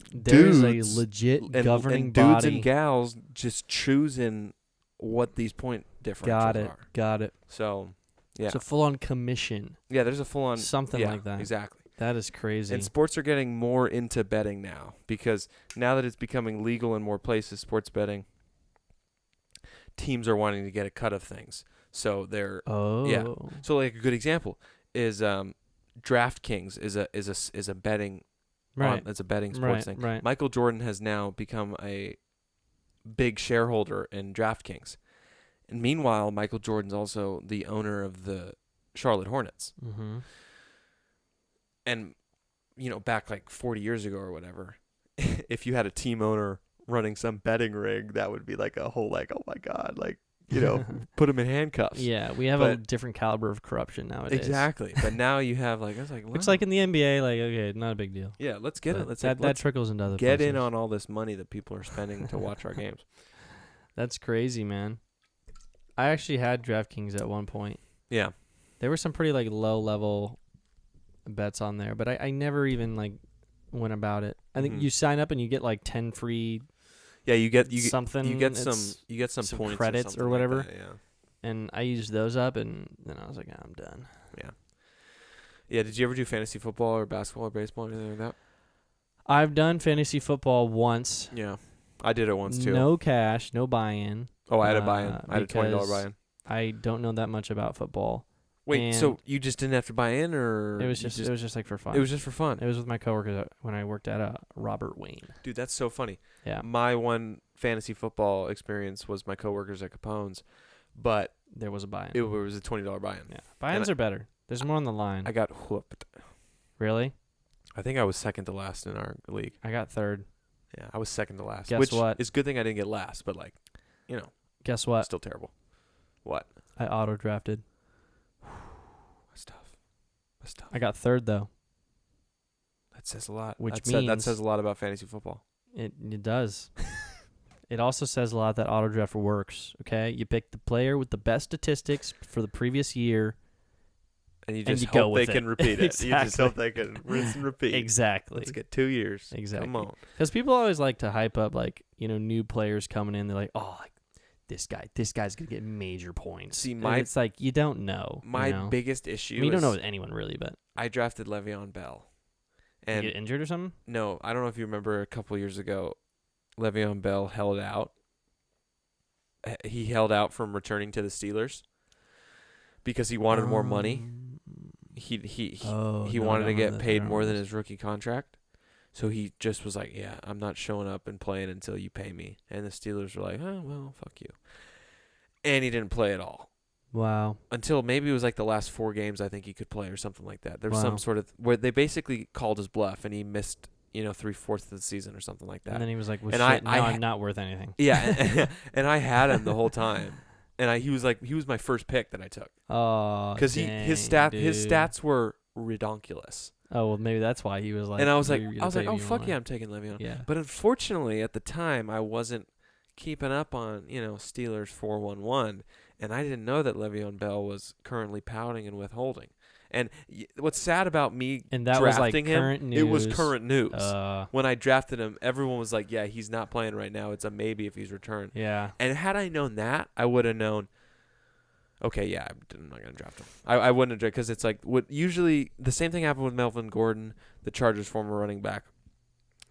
dudes,
there's a legit governing
and dudes
body.
And gals just choosing what these point differentials are.
Got it.
So, yeah.
It's a full-on commission.
Yeah, there's a full-on.
Something like that.
Exactly.
That is crazy.
And sports are getting more into betting now because now that it's becoming legal in more places, sports betting, teams are wanting to get a cut of things. So they're So like a good example is DraftKings is a betting it's a betting sports thing.
Right.
Michael Jordan has now become a big shareholder in DraftKings. And meanwhile, Michael Jordan's also the owner of the Charlotte Hornets.
Mm-hmm.
And back like 40 years ago or whatever, if you had a team owner running some betting rig, that would be like a whole oh my God, put him in handcuffs.
Yeah, we have a different caliber of corruption nowadays.
Exactly. But now you have it's
like in the NBA, okay, not a big deal.
Yeah, let's get it.
That trickles into other
get
places.
in on all this money that people are spending to watch our games.
That's crazy, man. I actually had DraftKings at one point.
Yeah.
There were some pretty low level bets on there, but I never even went about it. I think you sign up and you get 10 free
Yeah, you get
something.
you get some points
credits or
something
whatever.
Like that, yeah.
And I used those up, and then I was like, I'm done.
Yeah. Yeah. Did you ever do fantasy football or basketball or baseball or anything like that?
I've done fantasy football once.
Yeah, I did it once too.
No cash, no buy-in.
Oh, I had a buy-in. I had a $20
because
buy-in.
I don't know that much about football.
Wait,
and
so you just didn't have to buy in, or
it was just like for fun.
It was just for fun.
It was with my coworkers when I worked at Robert Wayne.
Dude, that's so funny.
Yeah.
My one fantasy football experience was my coworkers at Capone's, but
there was a buy-in.
It was a $20 buy-in.
Yeah, buy-ins are better. There's more on the line.
I got whooped.
Really?
I think I was second to last in our league.
I got third.
Yeah, I was second to last.
Guess
which
what?
It's a good thing I didn't get last, but
Guess what?
Still terrible. What?
I auto-drafted.
That's tough.
I got third, though.
That says a lot.
Which
that
means...
that says a lot about fantasy football.
It does. It also says a lot that auto-draft works, okay? You pick the player with the best statistics for the previous year,
and you just
hope
they can repeat it.
Exactly.
You just hope they can rinse and repeat.
Exactly.
Let's get 2 years.
Exactly.
Come on.
Because people always like to hype up, new players coming in. They're like, oh, this guy's going to get major points.
See,
it's like, you don't know.
My biggest issue
you don't know anyone really, but.
I drafted Le'Veon Bell. And
you get injured or something?
No, I don't know if you remember a couple years ago, Le'Veon Bell held out. He held out from returning to the Steelers because he wanted more money. He wanted to get paid more than his rookie contract. So he just was like, yeah, I'm not showing up and playing until you pay me. And the Steelers were like, oh, well, fuck you. And he didn't play at all.
Wow.
Until maybe it was like the last 4 games I think he could play or something like that. There was some sort of where they basically called his bluff and he missed, 3/4 of the season or something like that.
And then he was like, well,
and
I'm not worth anything.
Yeah. And I had him the whole time. And he was my first pick that I took.
Oh,
because his stats were redonkulous.
Oh, well, maybe that's why he was like.
And I was like, oh fuck yeah, I'm taking Le'Veon.
Yeah.
But unfortunately, at the time, I wasn't keeping up on Steelers 411, and I didn't know that Le'Veon Bell was currently pouting and withholding. And what's sad about me
and that
drafting
was like current
him,
news.
it was current news. When I drafted him, everyone was like, yeah, he's not playing right now. It's a maybe if he's returned.
Yeah.
And had I known that, I would have known, okay, yeah, I'm not going to draft him. I wouldn't have drafted because it's like usually the same thing happened with Melvin Gordon, the Chargers' former running back.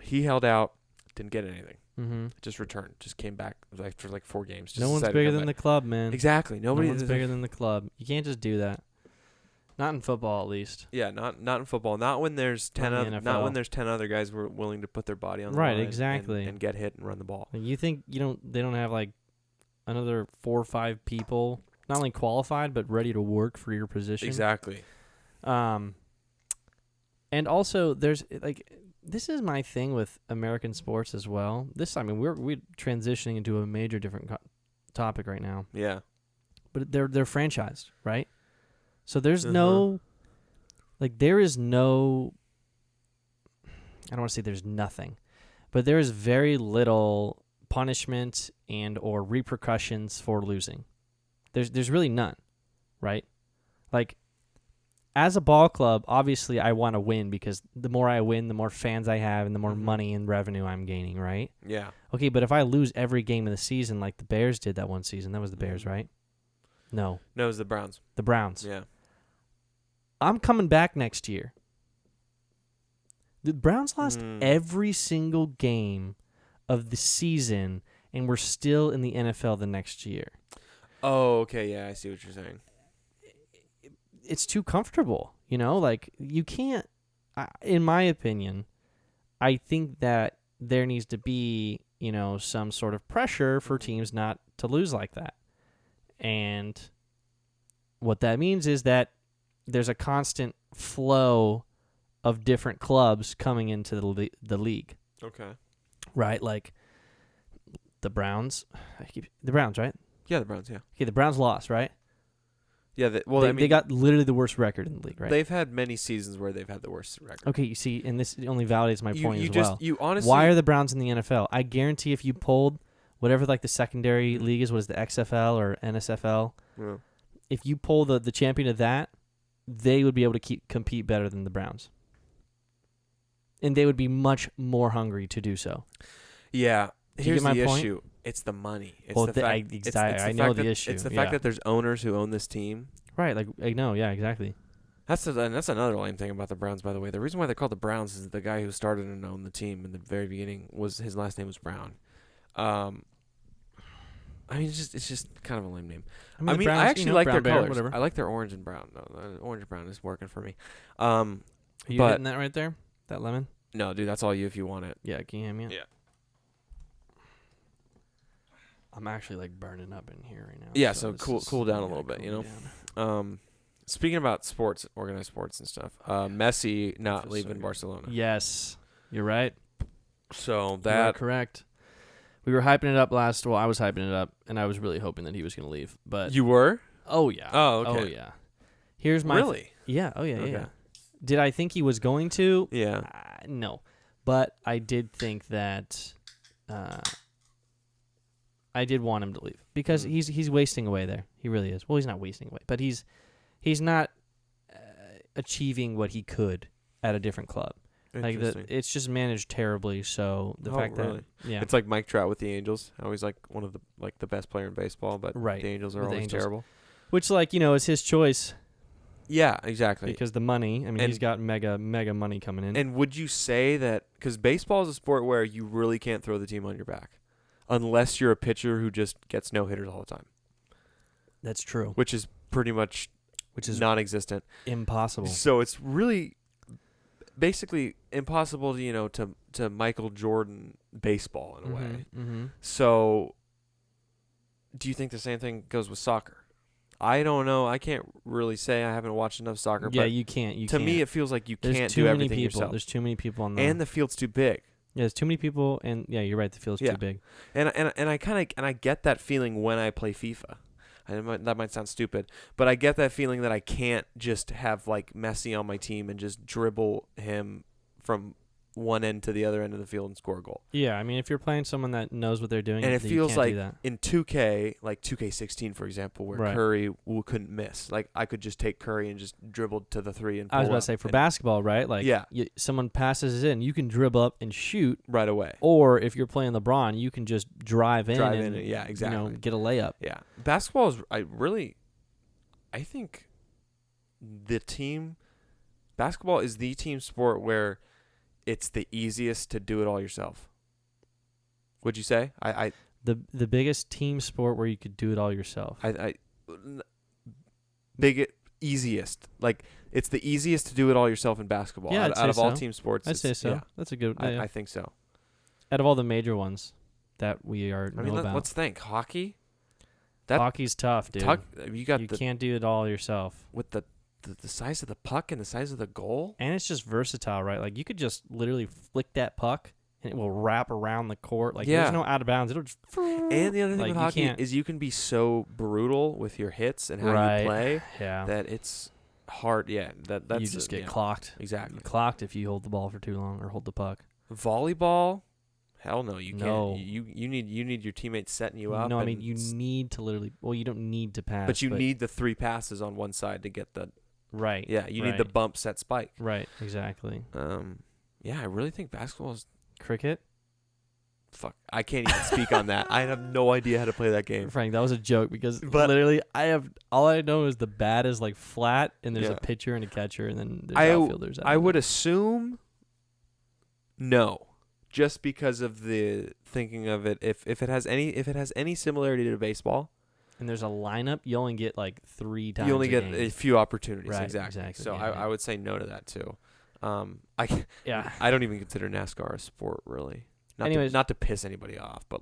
He held out, didn't get anything.
Mm-hmm.
Just returned, just came back for like 4 games.
No one's bigger than the club, man.
Exactly.
No one's bigger than the club. You can't just do that. Not in football, at least.
Yeah, not in football. Not when there's 10 other guys who are willing to put their body on the line.
Right, exactly.
And get hit and run the ball.
You think they don't have like another 4 or 5 people not only qualified but ready to work for your position?
Exactly.
And also there's this is my thing with American sports as well. We're transitioning into a major different topic right now.
Yeah.
But they're franchised, right? So there's no, there is no, I don't want to say there's nothing, but there is very little punishment and or repercussions for losing. There's really none, right? Like, as a ball club, obviously I want to win because the more I win, the more fans I have and the more money and revenue I'm gaining, right?
Yeah.
Okay, but if I lose every game of the season like the Bears did that one season, that was the Bears, right? No,
it was the Browns.
The Browns.
Yeah.
I'm coming back next year. The Browns lost every single game of the season, and we're still in the NFL the next year.
Oh, okay. Yeah, I see what you're saying.
It's too comfortable, you can't, in my opinion, I think that there needs to be, some sort of pressure for teams not to lose like that. And what that means is that there's a constant flow of different clubs coming into the league. Okay. Right? Like the Browns. The Browns, right?
Yeah, the Browns, yeah.
Okay, the Browns lost, right?
Yeah,
they got literally the worst record in the league, right?
They've had many seasons where they've had the worst record.
Okay, you see, and this only validates my point as well.
You honestly,
why are the Browns in the NFL? I guarantee if you pulled whatever the secondary league is, what is the XFL or NSFL? Yeah. If you pull the champion of that, they would be able to compete better than the Browns. And they would be much more hungry to do so.
Yeah,
Do you
Here's
get my
the
point?
issue. It's the money. It's
Well,
the fact.
I know the issue.
It's the fact that there's owners who own this team.
Right. Like I know. Yeah. Exactly.
That's another lame thing about the Browns, by the way. The reason why they're called the Browns is the guy who started and owned the team in the very beginning was his last name was Brown. I mean, it's just kind of a lame name. I mean,
Browns,
I actually like their
brown bear,
colors.
whatever.
I like their orange and brown. No, orange and brown is working for me.
Are you
but-
hitting that right there? That lemon?
No, dude, that's all you if you want it.
Yeah. Can you hand me it?
Yeah.
I'm actually like burning up in here right now.
Yeah, so
this
cool down a
yeah,
little bit,
cool
you know?
me down.
Speaking about sports, organized sports and stuff, Messi not
feels so
leaving
good.
Barcelona.
Yes, you're right.
So
You are
that
correct. We were hyping it up last. Well, I was hyping it up, and I was really hoping that he was going to leave. But
you were?
oh yeah,
Oh, okay.
oh yeah. Here's my
Really?
yeah. Oh yeah,
Okay.
yeah. Did I think he was going to?
Yeah.
No, but I did think that. I did want him to leave because he's wasting away there. He really is. Well, he's not wasting away, but he's not achieving what he could at a different club. Like it's just managed terribly. So the fact
really?
that
It's like Mike Trout with the Angels. How he's like one of the best player in baseball, but
Right,
the Angels are
with the
always
Angels.
terrible.
which is his choice
Yeah, exactly.
because the money. I mean,
And-
he's got mega money coming in.
And would you say that because baseball is a sport where you really can't throw the team on your back, unless you're a pitcher who just gets no hitters all the time,
That's true.
which is pretty much
Which is
non-existent.
impossible.
So it's really basically impossible to Michael Jordan baseball in a way.
Mm-hmm.
So do you think the same thing goes with soccer? I don't know. I can't really say. I haven't watched enough soccer.
Yeah,
but
you can't. You
to
can't.
me, it feels like you
There's
can't
too
do
many
everything
people.
yourself.
There's too many people on the.
And the field's too big.
Yeah, there's too many people, and yeah, you're right. The field's
Yeah.
too big.
And I get that feeling when I play FIFA. That might sound stupid, but I get that feeling that I can't just have like Messi on my team and just dribble him from one end to the other end of the field and score a goal.
Yeah, I mean, if you're playing someone that knows what they're doing,
And it
then
feels
you can't
like
do that.
in 2K, like 2K16 for example, where
Right.
Curry couldn't miss. Like I could just take Curry and just dribble to the 3 and pull
I was about
up
to say for
and
basketball, right? Like,
Yeah.
someone passes it in, you can dribble up and shoot.
right away.
Or if you're playing LeBron, you can just drive in and
Yeah, exactly.
get a layup.
Yeah, basketball is. I think basketball is the team sport where it's the easiest to do it all yourself. Would you say?
The biggest team sport where you could do it all yourself.
Easiest. Like it's the easiest to do it all yourself in basketball.
Yeah, I'd
out of
say
all
so.
team sports.
I'd say so.
Yeah,
That's a good. Yeah.
I think so.
Out of all the major ones that we know about,
let's think. Hockey.
hockey's tough, dude.
You got
You
the
can't do it all yourself.
with the size of the puck and the size of the goal.
And it's just versatile, right? Like you could just literally flick that puck and it will wrap around the court. Like
Yeah.
there's no out of bounds. It'll just.
And the other thing
Like,
with
you
hockey
can't-
is you can be so brutal with your hits and how
Right.
you play
Yeah.
that it's hard. Yeah, that's
you just get
yeah,
clocked.
exactly.
Clocked if you hold the ball for too long or hold the puck.
Volleyball, hell no, you
No.
can't. You need your teammates setting you up.
No, I
and
mean you need to literally. Well, you don't need to pass,
but you need the 3 passes on one side to get the.
right.
Yeah, you need the bump set spike.
Right. Exactly.
Yeah, I really think basketball is.
Cricket.
Fuck, I can't even speak on that. I have no idea how to play that game.
Frank, that was a joke because
But-
literally all I know is the bat is like flat and there's
Yeah.
a pitcher and a catcher and then there's
I
outfielders.
I would assume no, just because of the thinking of it. If it has any similarity to baseball,
and there's a lineup, you only get like 3 times.
you only
a
get
game.
a few opportunities.
Right,
Exactly. So
yeah,
I would say no to that too.
Yeah.
I don't even consider NASCAR a sport really.
Anyways.
Not to piss anybody off, but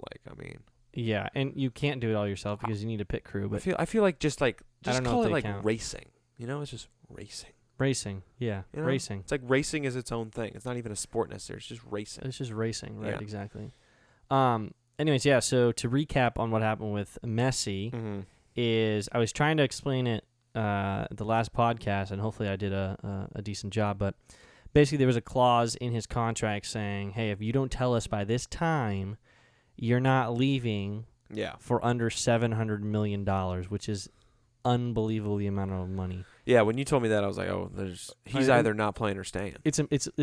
Yeah, and you can't do it all yourself because you need a pit crew. But
I feel like just
don't know
call
if
it
they
like
count.
racing. It's just racing.
racing, yeah,
You know?
racing.
It's like racing is its own thing. It's not even a sport necessarily. It's just racing.
It's just racing, right?
Yeah.
Exactly. Anyways, yeah. So to recap on what happened with Messi
Mm-hmm.
is I was trying to explain it the last podcast, and hopefully I did a decent job. But basically, there was a clause in his contract saying, "Hey, if you don't tell us by this time, you're not leaving
Yeah.
for under $700 million," which is unbelievable the amount of money.
Yeah, when you told me that, I was like, "Oh, he's
I-
either not playing or staying."
It's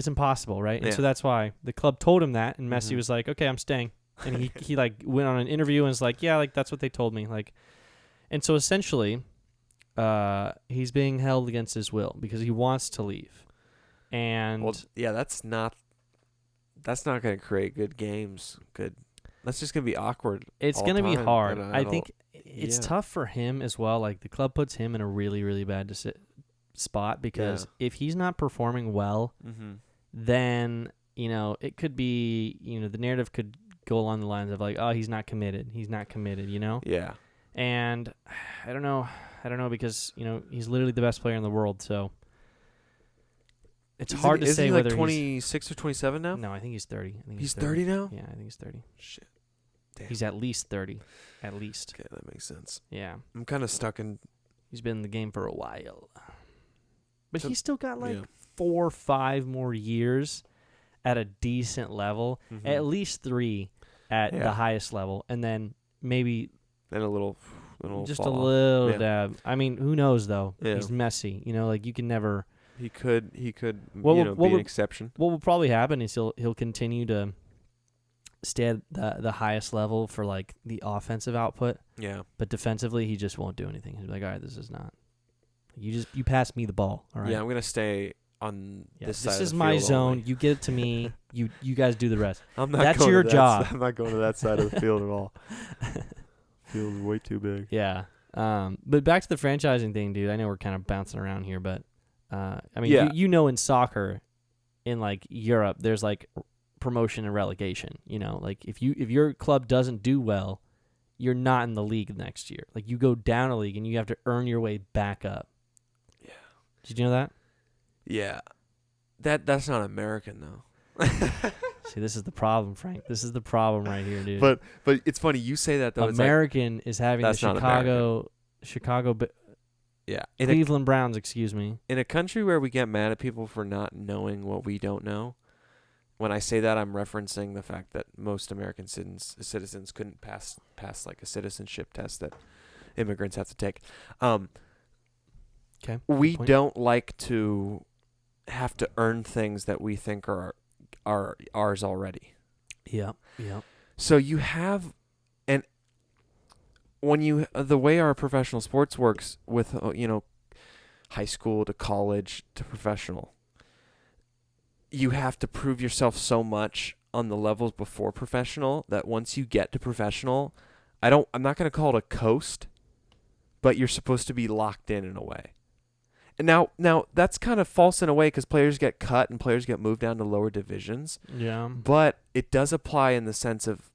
impossible, right? And
Yeah.
so that's why the club told him that, and Messi
Mhm.
was like, "Okay, I'm staying." And he like went on an interview and was like, yeah, like that's what they told me. Like, and so essentially, he's being held against his will because he wants to leave. And
well, yeah, that's not going to create good games. That's just going to be awkward.
It's going to be hard. I think it's
yeah.
tough for him as well. Like the club puts him in a really, really bad spot because if he's not performing well, then, you know, it could be, you know, the narrative could go along the lines of like, oh, he's not committed, you know?
Yeah.
And I don't know because, you know, he's literally the best player in the world, so it's hard to say whether
he's 26 or 27 now?
No, I think he's 30.
He's 30 now?
Yeah, I think he's 30.
Shit. Damn.
He's at least 30. At least.
Okay, that makes sense.
Yeah.
I'm kind of stuck in...
He's been in the game for a while. But he's still got 4 or 5 more years at a decent level.
Mm-hmm.
At least 3 at the highest level. And then maybe...
Then a little
just
fall
a little
off.
dab. I mean, who knows, though?
Yeah.
He's messy. You know, like, you can never...
He could be an exception.
What will probably happen is he'll continue to stay at the highest level for like the offensive output.
Yeah.
But defensively, he just won't do anything. He'll be like, all right, this is not. You pass me the ball. All right.
Yeah, I'm gonna stay on this side.
This is
of the
my
field
zone.
only.
You get it to me. You guys do the rest.
I'm not.
That's
going
your
to
job.
I'm not going to that side of the field at all. Field's way too big.
Yeah. But back to the franchising thing, dude. I know we're kind of bouncing around here, but I mean, you know, in soccer, in like Europe, there's like promotion and relegation. You know, like if your club doesn't do well, you're not in the league next year. Like you go down a league and you have to earn your way back up.
Yeah.
Did you know that?
Yeah. That's not American though.
See, this is the problem, Frank. This is the problem right here, dude.
But it's funny you say that though.
American is having the Chicago.
Yeah.
Cleveland Browns, excuse me.
In a country where we get mad at people for not knowing what we don't know, when I say that, I'm referencing the fact that most American citizens couldn't pass like a citizenship test that immigrants have to take.
Okay.
We don't like to have to earn things that we think are ours already.
Yeah. Yeah.
So you have, and when the way our professional sports works with high school to college to professional, you have to prove yourself so much on the levels before professional that once you get to professional, I'm not going to call it a coast, but you're supposed to be locked in a way. And now that's kind of false in a way because players get cut and players get moved down to lower divisions.
Yeah.
But it does apply in the sense of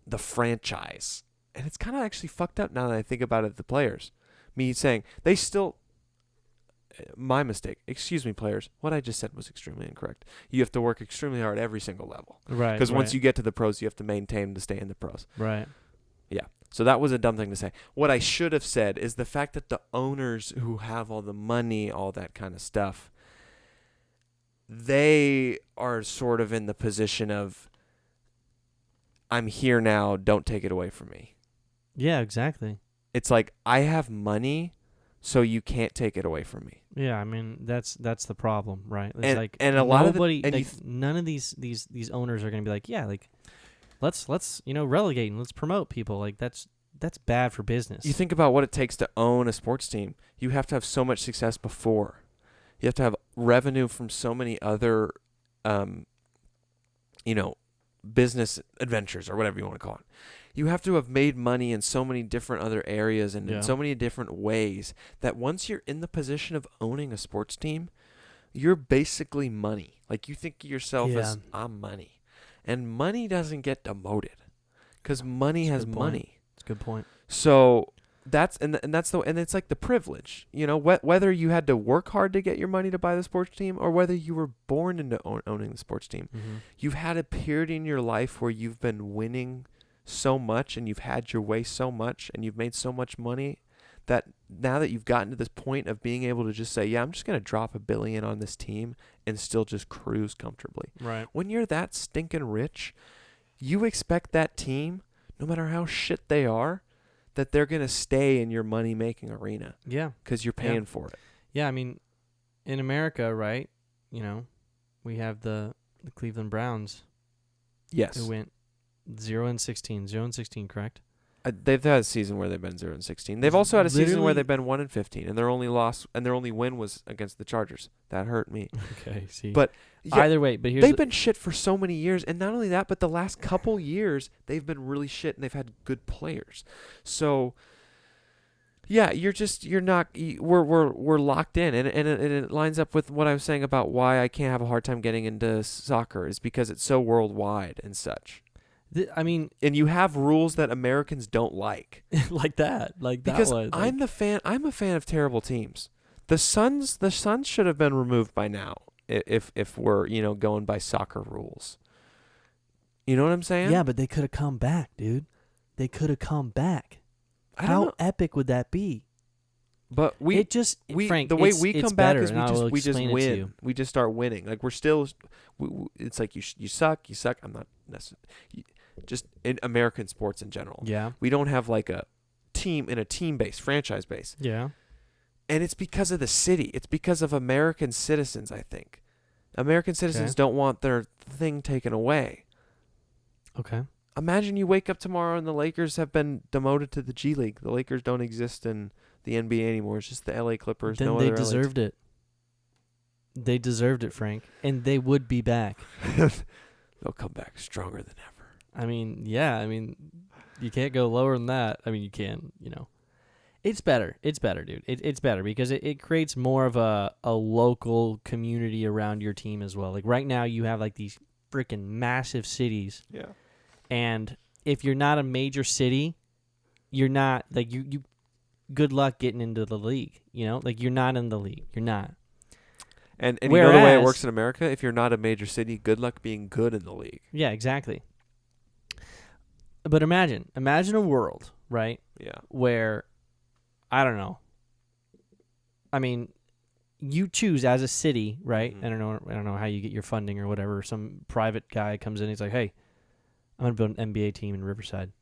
the franchise. And it's kind of actually fucked up now that I think about it, the players. Me saying, they still... My mistake. Excuse me, players. What I just said was extremely incorrect. You have to work extremely hard every single level.
Right.
Because once you get to the pros, you have to maintain to stay in the pros.
Right.
Yeah. So that was a dumb thing to say. What I should have said is the fact that the owners who have all the money, all that kind of stuff, they are sort of in the position of, I'm here now, don't take it away from me.
Yeah, exactly.
It's like, I have money, so you can't take it away from me.
Yeah, I mean that's the problem, right? It's
and,
like
and a lot
nobody,
of the,
none of these owners are going to be like, yeah, like let's relegate and let's promote people. Like that's bad for business.
You think about what it takes to own a sports team. You have to have so much success before. You have to have revenue from so many other, business adventures or whatever you want to call it. You have to have made money in so many different other areas and in so many different ways that once you're in the position of owning a sports team, you're basically money. Like you think of yourself as, I'm money. And money doesn't get demoted because money has money.
That's a good point.
So and it's like the privilege, whether you had to work hard to get your money to buy the sports team or whether you were born into owning the sports team.
Mm-hmm.
You've had a period in your life where you've been winning so much and you've had your way so much and you've made so much money that now that you've gotten to this point of being able to just say, yeah, I'm just going to drop $1 billion on this team and still just cruise comfortably.
Right.
When you're that stinking rich, you expect that team, no matter how shit they are, that they're going to stay in your money-making arena.
Yeah.
Because you're paying for it.
Yeah, I mean, in America, right, we have the Cleveland Browns.
Yes.
Who went 0-16, correct?
They've had a season where they've been 0-16. They've also had a season where they've been 1-15, and their only loss and their only win was against the Chargers. That hurt me.
Okay, see.
But
either way, but
they've been shit for so many years, and not only that, but the last couple years they've been really shit, and they've had good players. So, yeah, we're locked in, and it lines up with what I was saying about why I can't have a hard time getting into soccer is because it's so worldwide and such. And you have rules that Americans don't like.
like that.
Because
one.
I'm a fan of terrible teams. The Suns should have been removed by now if we're, going by soccer rules. You know what I'm saying?
Yeah, but they could have come back, dude. They could have come back. How epic would that be?
But
Frank,
the way we come back is we just win. We just start winning. Like we're still, it's like you suck. I'm not necessarily. Just in American sports in general.
Yeah.
We don't have like a team in a team base, franchise base.
Yeah.
And it's because of the city. It's because of American citizens, I think. American citizens don't want their thing taken away.
Okay.
Imagine you wake up tomorrow and the Lakers have been demoted to the G League. The Lakers don't exist in the NBA anymore. It's just the LA Clippers.
Then they deserved it. They deserved it, Frank. And they would be back.
They'll come back stronger than ever.
You can't go lower than that. You can, It's better. It's better, dude. It's better because it creates more of a local community around your team as well. Like right now you have like these freaking massive cities.
Yeah.
And if you're not a major city, you're not like you good luck getting into the league, Like you're not in the league. You're not.
And you know the way it works in America, if you're not a major city, good luck being good in the league.
Yeah, exactly. But imagine a world, right?
Yeah.
Where, I don't know. You choose as a city, right?
Mm-hmm.
I don't know how you get your funding or whatever. Some private guy comes in, he's like, "Hey, I'm gonna build an NBA team in Riverside."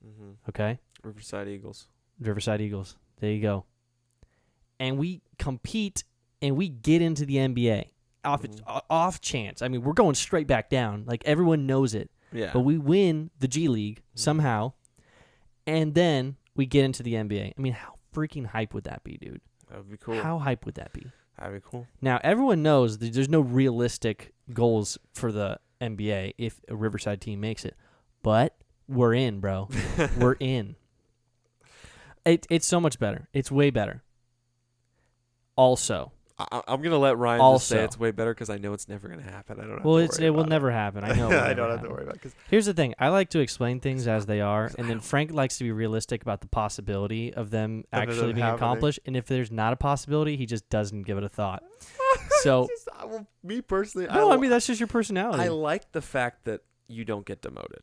Mm-hmm.
Okay.
Riverside Eagles.
There you go. And we compete, and we get into the NBA off chance. We're going straight back down. Like everyone knows it.
Yeah.
But we win the G League somehow, and then we get into the NBA. How freaking hype would that be, dude?
That would be cool.
How hype would that be?
That'd be cool.
Now, everyone knows that there's no realistic goals for the NBA if a Riverside team makes it. But we're in, bro. We're in. It's so much better. It's way better. Also,
I'm going to let Ryan just say it's way better because I know it's never going to happen. I don't have to worry about it.
It will never happen. I know.
I don't have to worry about it.
Here's the thing. I like to explain things as they are, and then Frank likes to be realistic about the possibility of them actually being accomplished. And if there's not a possibility, he just doesn't give it a thought. So,
me personally,
that's just your personality.
I like the fact that you don't get demoted.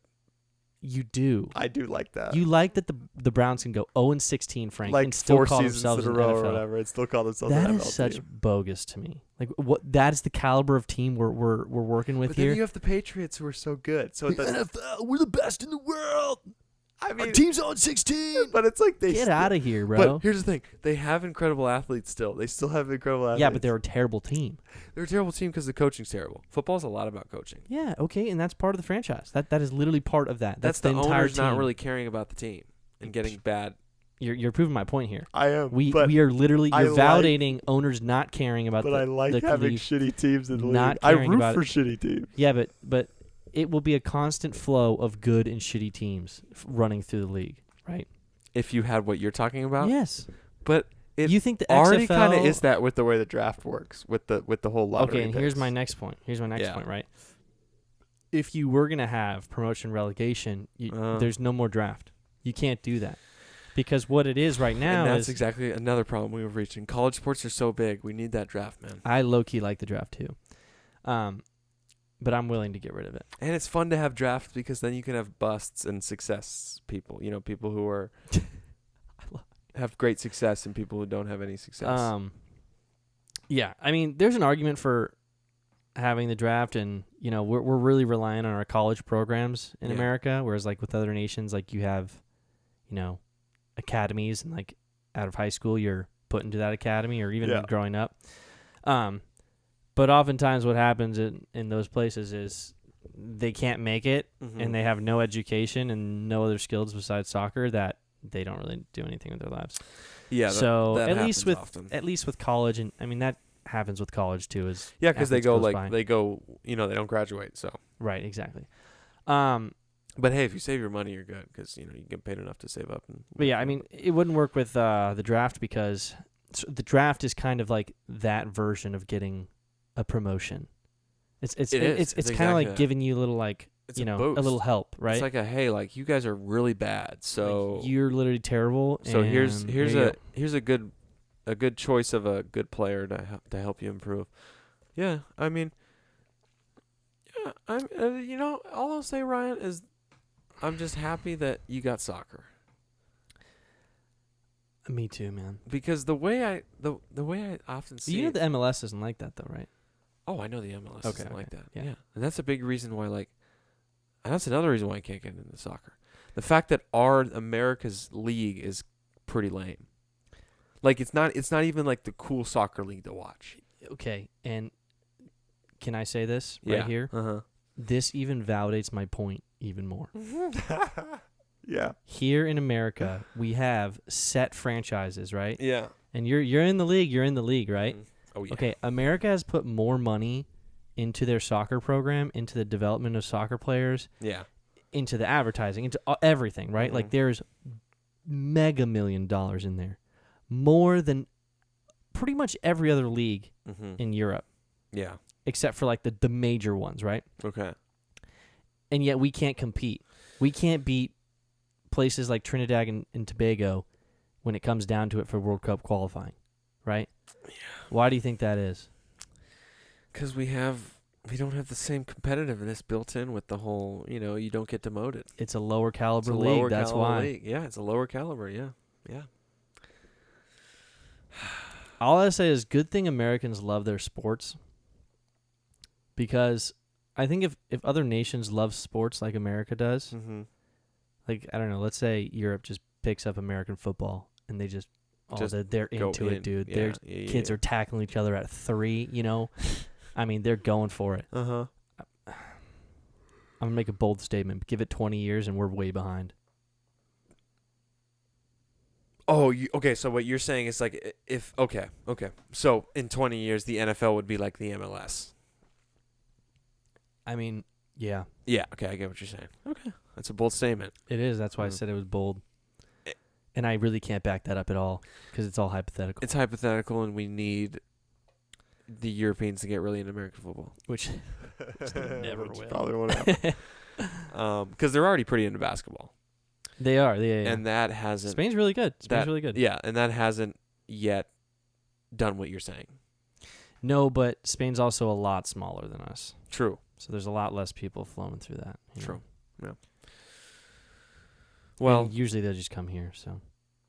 You do.
I do like that.
You like that the Browns can go 0-16, Frank,
like
and still
4
call
seasons
themselves
in a row
an NFL.
or whatever, and still call themselves an NFL
That is such
team.
bogus to me. Like what? That is the caliber of team we're working with
but
here.
Then you have the Patriots who are so good. So
the NFL, we're the best in the world. Our team's 0-16.
But it's like
get out of here, bro.
But here's the thing: they have incredible athletes still. They still have incredible athletes.
Yeah, but they're a terrible team.
They're a terrible team because the coaching's terrible. Football's a lot about coaching.
Yeah, okay, and that's part of the franchise. That is literally part of that.
That's
the
the
entire
owners
team.
not really caring about the team and getting bad.
You're proving my point here.
I am.
We are literally validating owners not caring about.
But I like having shitty teams in the league. I root for shitty teams.
Yeah, but it will be a constant flow of good and shitty teams running through the league, right?
If you had what you're talking about,
yes.
But
you think the
already
XFL
kind of is that with the way the draft works with the whole lottery.
Okay, and here's my next point. Point, right? If you were gonna have promotion relegation, there's no more draft. You can't do that because what it is right now
and that's exactly another problem we were reaching. College sports are so big, we need that draft, man.
I low key like the draft too, but I'm willing to get rid of it.
And it's fun to have drafts because then you can have busts and success people. People who are have great success and people who don't have any success.
Yeah, there's an argument for having the draft, and we're really relying on our college programs in America, whereas like with other nations, like you have, academies, and like out of high school you're put into that academy, or even growing up. But oftentimes what happens in those places is they can't make it and they have no education and no other skills besides soccer, that they don't really do anything with their lives.
Yeah.
So
that
at least with
often.
college, and I mean that happens with college too. Is
because they go
by.
they don't graduate. So
right, exactly.
But hey, if you save your money, you're good because you get paid enough to save up.
But yeah, I mean, it wouldn't work with the draft because the draft is kind of like that version of getting a promotion. It's
exactly
kind of like giving you a little like
it's
a
boost.
little help, right?
It's like hey, like you guys are really bad, so
like you're literally terrible.
So
and
here's a good choice of a good player to help you improve. Yeah, I mean, yeah, I'm all I'll say, Ryan, is I'm just happy that you got soccer.
Me too, man.
Because the way I often see
the MLS isn't like that though, right?
Oh, I know the MLS isn't like that.
Yeah.
And that's a big reason why and that's another reason why I can't get into soccer. The fact that our America's league is pretty lame. Like it's not even like the cool soccer league to watch.
Okay, and can I say this right here?
Uh-huh.
This even validates my point even more.
Yeah.
Here in America, we have set franchises, right?
Yeah.
And you're in the league, right?
Mm-hmm. Oh yeah.
Okay, America has put more money into their soccer program, into the development of soccer players, into the advertising, into everything, right?
Mm-hmm.
Like there's mega $1 million in there. More than pretty much every other league in Europe. Yeah. Except for like the major ones, right?
Okay.
And yet we can't compete. We can't beat places like Trinidad and Tobago when it comes down to it for World Cup qualifying, right? Yeah. Why do you think that is?
Because we don't have the same competitiveness built in with the whole, you don't get demoted.
It's a lower caliber league. That's why.
League. Yeah, it's a lower caliber. Yeah. Yeah.
All I say is good thing Americans love their sports, because I think if other nations love sports like America does, like, I don't know, let's say Europe just picks up American football and they just they're into it, dude. Their kids are tackling each other at 3, I mean, they're going for it. I'm going to make a bold statement. Give it 20 years and we're way behind.
Oh, okay. So what you're saying is like okay. So in 20 years, the NFL would be like the MLS.
I mean, yeah.
Yeah. Okay, I get what you're saying. Okay, that's a bold statement.
It is. That's why I said it was bold. And I really can't back that up at all because it's all hypothetical.
It's hypothetical, and we need the Europeans to get really into American football,
which they never will.
Probably won't happen. Because they're already pretty into basketball.
They are.
And that hasn't.
Spain's really good. Really good.
Yeah, and that hasn't yet done what you're saying.
No, but Spain's also a lot smaller than us.
True.
So there's a lot less people flowing through that.
True. Yeah. Well,
and usually they'll just come here. So.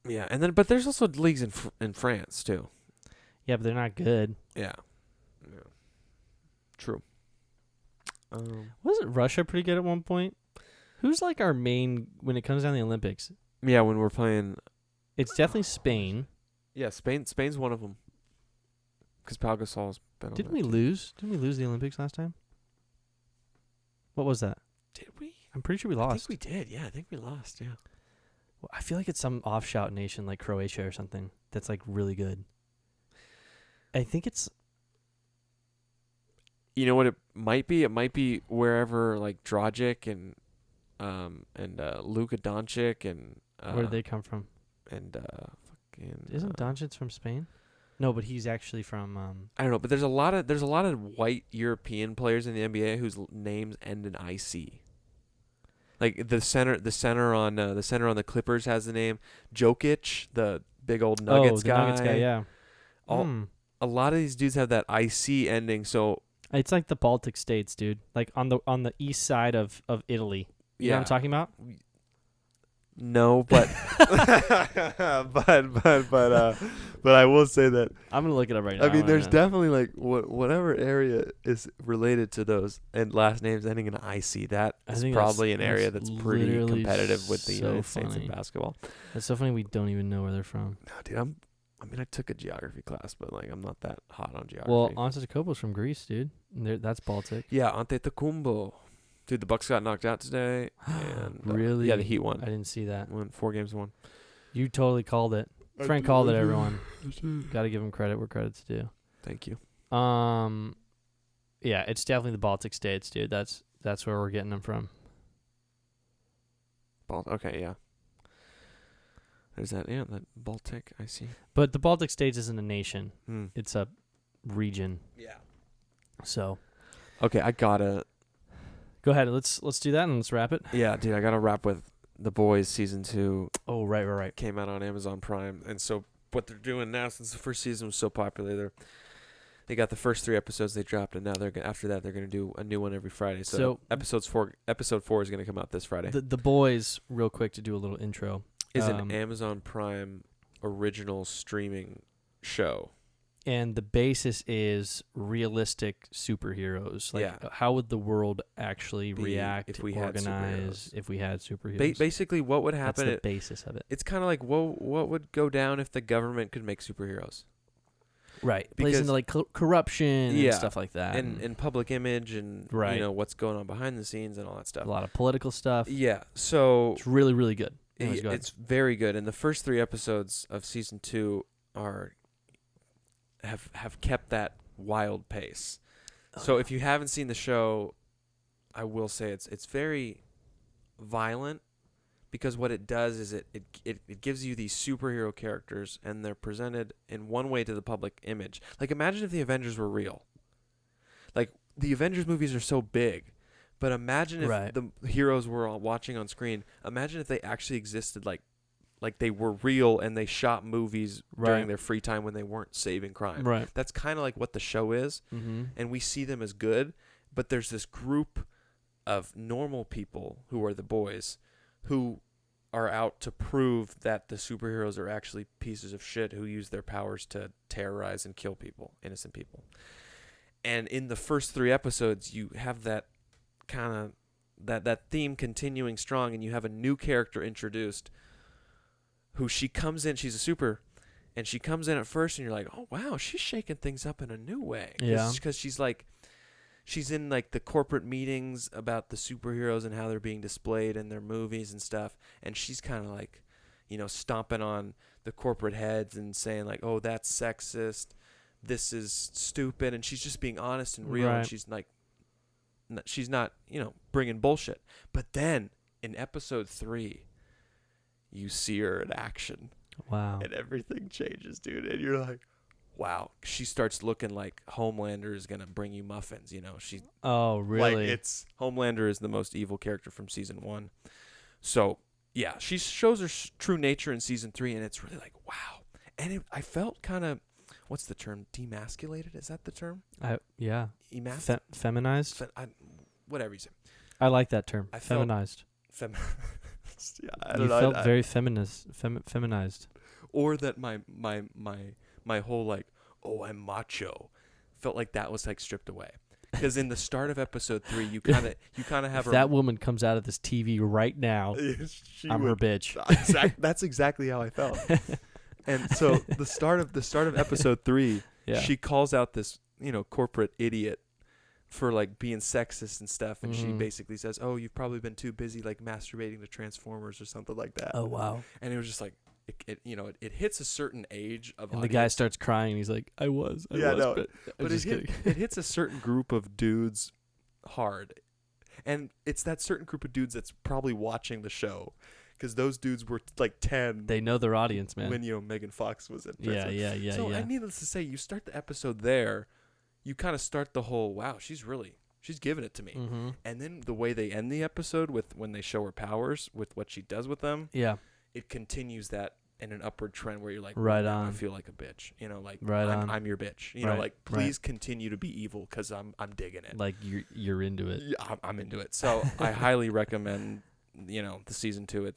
Yeah, but there's also leagues in France too.
Yeah, but they're not good.
Yeah. True.
Wasn't Russia pretty good at one point? Who's like our main when it comes down to the Olympics?
Yeah, when we're playing,
it's definitely Spain.
Yeah, Spain's one of them. Because Pau Gasol's been.
Didn't we lose? Didn't we lose the Olympics last time? What was that?
Did we?
I'm pretty sure we lost.
I think we did. Yeah, I think we lost. Yeah.
Well, I feel like it's some offshoot nation like Croatia or something that's like really good. I think it's.
You know what it might be? It might be wherever like Dragic and Luka Doncic and.
Where did they come from?
And fucking.
Isn't Doncic from Spain? No, but he's actually from.
I don't know, but there's a lot of white European players in the NBA whose names end in IC. Like the center on the Clippers has the name Jokic, the big old Nuggets guy.
Nuggets guy, yeah.
A lot of these dudes have that IC ending, so
it's like the Baltic states, dude. Like on the east side of Italy. You know what I'm talking about?
No, but but I will say that
I'm gonna look it up right now.
I mean, there's definitely like whatever area is related to those and last names ending in IC. That is probably an area that's pretty competitive with the United States in basketball.
It's so funny we don't even know where they're from.
No, dude, I took a geography class, but like I'm not that hot on geography.
Well, Antetokounmpo's from Greece, dude. That's Baltic.
Yeah, Antetokounmpo. Dude, the Bucks got knocked out today. And,
really?
Yeah, the Heat won.
I didn't see that.
Won 4 games to 1.
You totally called it. Frank called it, everyone. Got to give him credit where credit's due.
Thank you.
Yeah, it's definitely the Baltic states, dude. That's where we're getting them from.
Okay, yeah. There's that Baltic, I see.
But the Baltic states isn't a nation.
Hmm.
It's a region.
Yeah.
So.
Okay, I gotta.
Go ahead. Let's do that and let's wrap it.
Yeah, dude, I gotta wrap with The Boys season 2.
Oh, right.
Came out on Amazon Prime, and so what they're doing now, since the first season was so popular, they got the first 3 episodes they dropped, and now after that they're gonna do a new one every Friday. So episode 4 is gonna come out this Friday.
The Boys, real quick to do a little intro,
is an Amazon Prime original streaming show.
And the basis is realistic superheroes. Like, how would the world actually react,
if we
organize, if we had superheroes?
Basically, what would happen?
That's the basis of it.
It's kind of like, what would go down if the government could make superheroes?
Right. Plays into, like, corruption and stuff like that.
And public image and, what's going on behind the scenes and all that stuff.
A lot of political stuff.
Yeah. So
it's really, really good. Anyways, go ahead.
It's very good. And the first 3 episodes of season 2 have kept that wild pace. So if you haven't seen the show, I will say it's very violent, because what it does is it gives you these superhero characters, and they're presented in one way to the public image. Like, imagine if the Avengers were real. Like, the Avengers movies are so big, but imagine if the heroes were watching on screen. Imagine if they actually existed, like they were real, and they shot movies during their free time when they weren't saving crime.
Right.
That's kind of like what the show is.
Mm-hmm.
And we see them as good, but there's this group of normal people who are the boys who are out to prove that the superheroes are actually pieces of shit who use their powers to terrorize and kill people, innocent people. And in the first 3 episodes, you have that kind of that theme continuing strong, and you have a new character introduced who she comes in, she's a super, and she comes in at first, and you're like, oh, wow, she's shaking things up in a new way.
Yeah.
Because she's in, like, the corporate meetings about the superheroes and how they're being displayed in their movies and stuff, and she's kind of like, stomping on the corporate heads and saying, like, oh, that's sexist, this is stupid, and she's just being honest and real, and she's like, she's not, bringing bullshit. But then, in episode 3, you see her in action.
Wow.
And everything changes, dude. And you're like, wow. She starts looking like Homelander is going to bring you muffins, She.
Oh, really?
Like, Homelander is the most evil character from season 1. So, yeah, she shows her true nature in season 3, and it's really like, wow. And I felt kind of, what's the term? Demasculated? Is that the term?
Yeah. Feminized?
Whatever you say.
I like that term. Feminized.
Yeah,
you felt very feminized.
Or that my whole, like, oh, I'm macho, felt like that was, like, stripped away. Because in the start of episode 3, you kind of have
if that woman comes out of this TV right now, I'm her bitch.
That's exactly how I felt. And so the start of episode 3, she calls out this corporate idiot for, like, being sexist and stuff, and she basically says, oh, you've probably been too busy, like, masturbating to Transformers or something like that.
Oh, wow.
And it was just like, it hits a certain age of
and
audience.
The guy starts crying, and he's like, I was, but
it hits a certain group of dudes hard, and it's that certain group of dudes that's probably watching the show, because those dudes were like 10.
They know their audience, man.
When Megan Fox was in.
Yeah.
So needless to say, you start the episode there. You kind of start the whole, wow, she's giving it to me.
Mm-hmm.
And then the way they end the episode with when they show her powers with what she does with them, it continues that in an upward trend where you're like,
right on.
I feel like a bitch, like,
I'm
your bitch, like, please continue to be evil, because I'm digging it.
Like, you're into it.
Yeah, I'm into it. So I highly recommend, the season 2.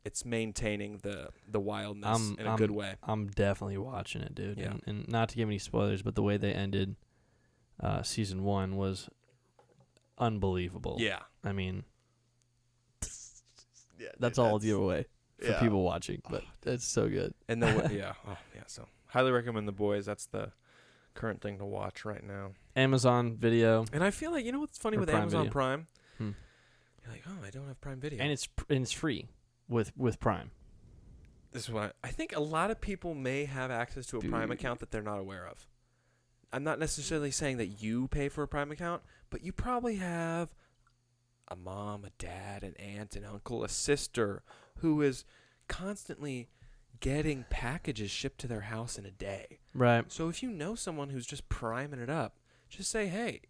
It's maintaining the wildness in a good way.
I'm definitely watching it, dude.
Yeah.
And not to give any spoilers, but the way they ended season 1 was unbelievable.
Yeah.
I mean, that's all I'll give away for people watching, but it's so good.
And then, so highly recommend The Boys. That's the current thing to watch right now.
Amazon Video.
And I feel like, what's funny with
Prime
Amazon
Video.
Prime? You're like, oh, I don't have Prime Video.
And it's free with Prime.
This is what I think a lot of people may have access to a Prime account that they're not aware of. I'm not necessarily saying that you pay for a Prime account, but you probably have a mom, a dad, an aunt, an uncle, a sister who is constantly getting packages shipped to their house in a day.
Right.
So if you know someone who's just priming it up, just say, hey,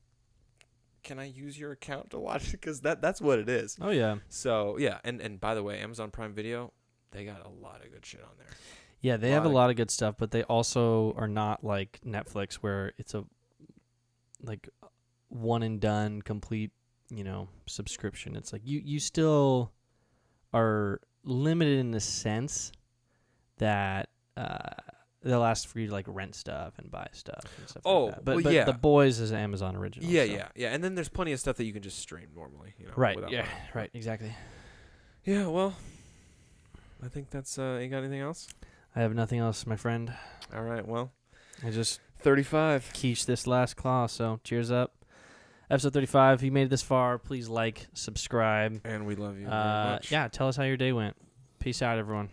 can I use your account to watch it? Because that's what it is.
Oh, yeah.
So, yeah. And by the way, Amazon Prime Video, they got a lot of good shit on there.
Yeah, they have a lot of good stuff, but they also are not like Netflix where it's a like one and done complete, subscription. It's like you still are limited in the sense that they'll ask for you to like rent stuff and buy stuff and stuff like that. But
yeah.
The Boys is an Amazon original.
Yeah,
so.
yeah. And then there's plenty of stuff that you can just stream normally.
Right. Yeah. Right. Exactly.
Yeah. Well, I think that's. You got anything else?
I have nothing else, my friend.
All right. Well,
I just
35.
Quiche this last claw. So cheers up. Episode 35. If you made it this far, please like, subscribe.
And we love you very much.
Yeah. Tell us how your day went. Peace out, everyone.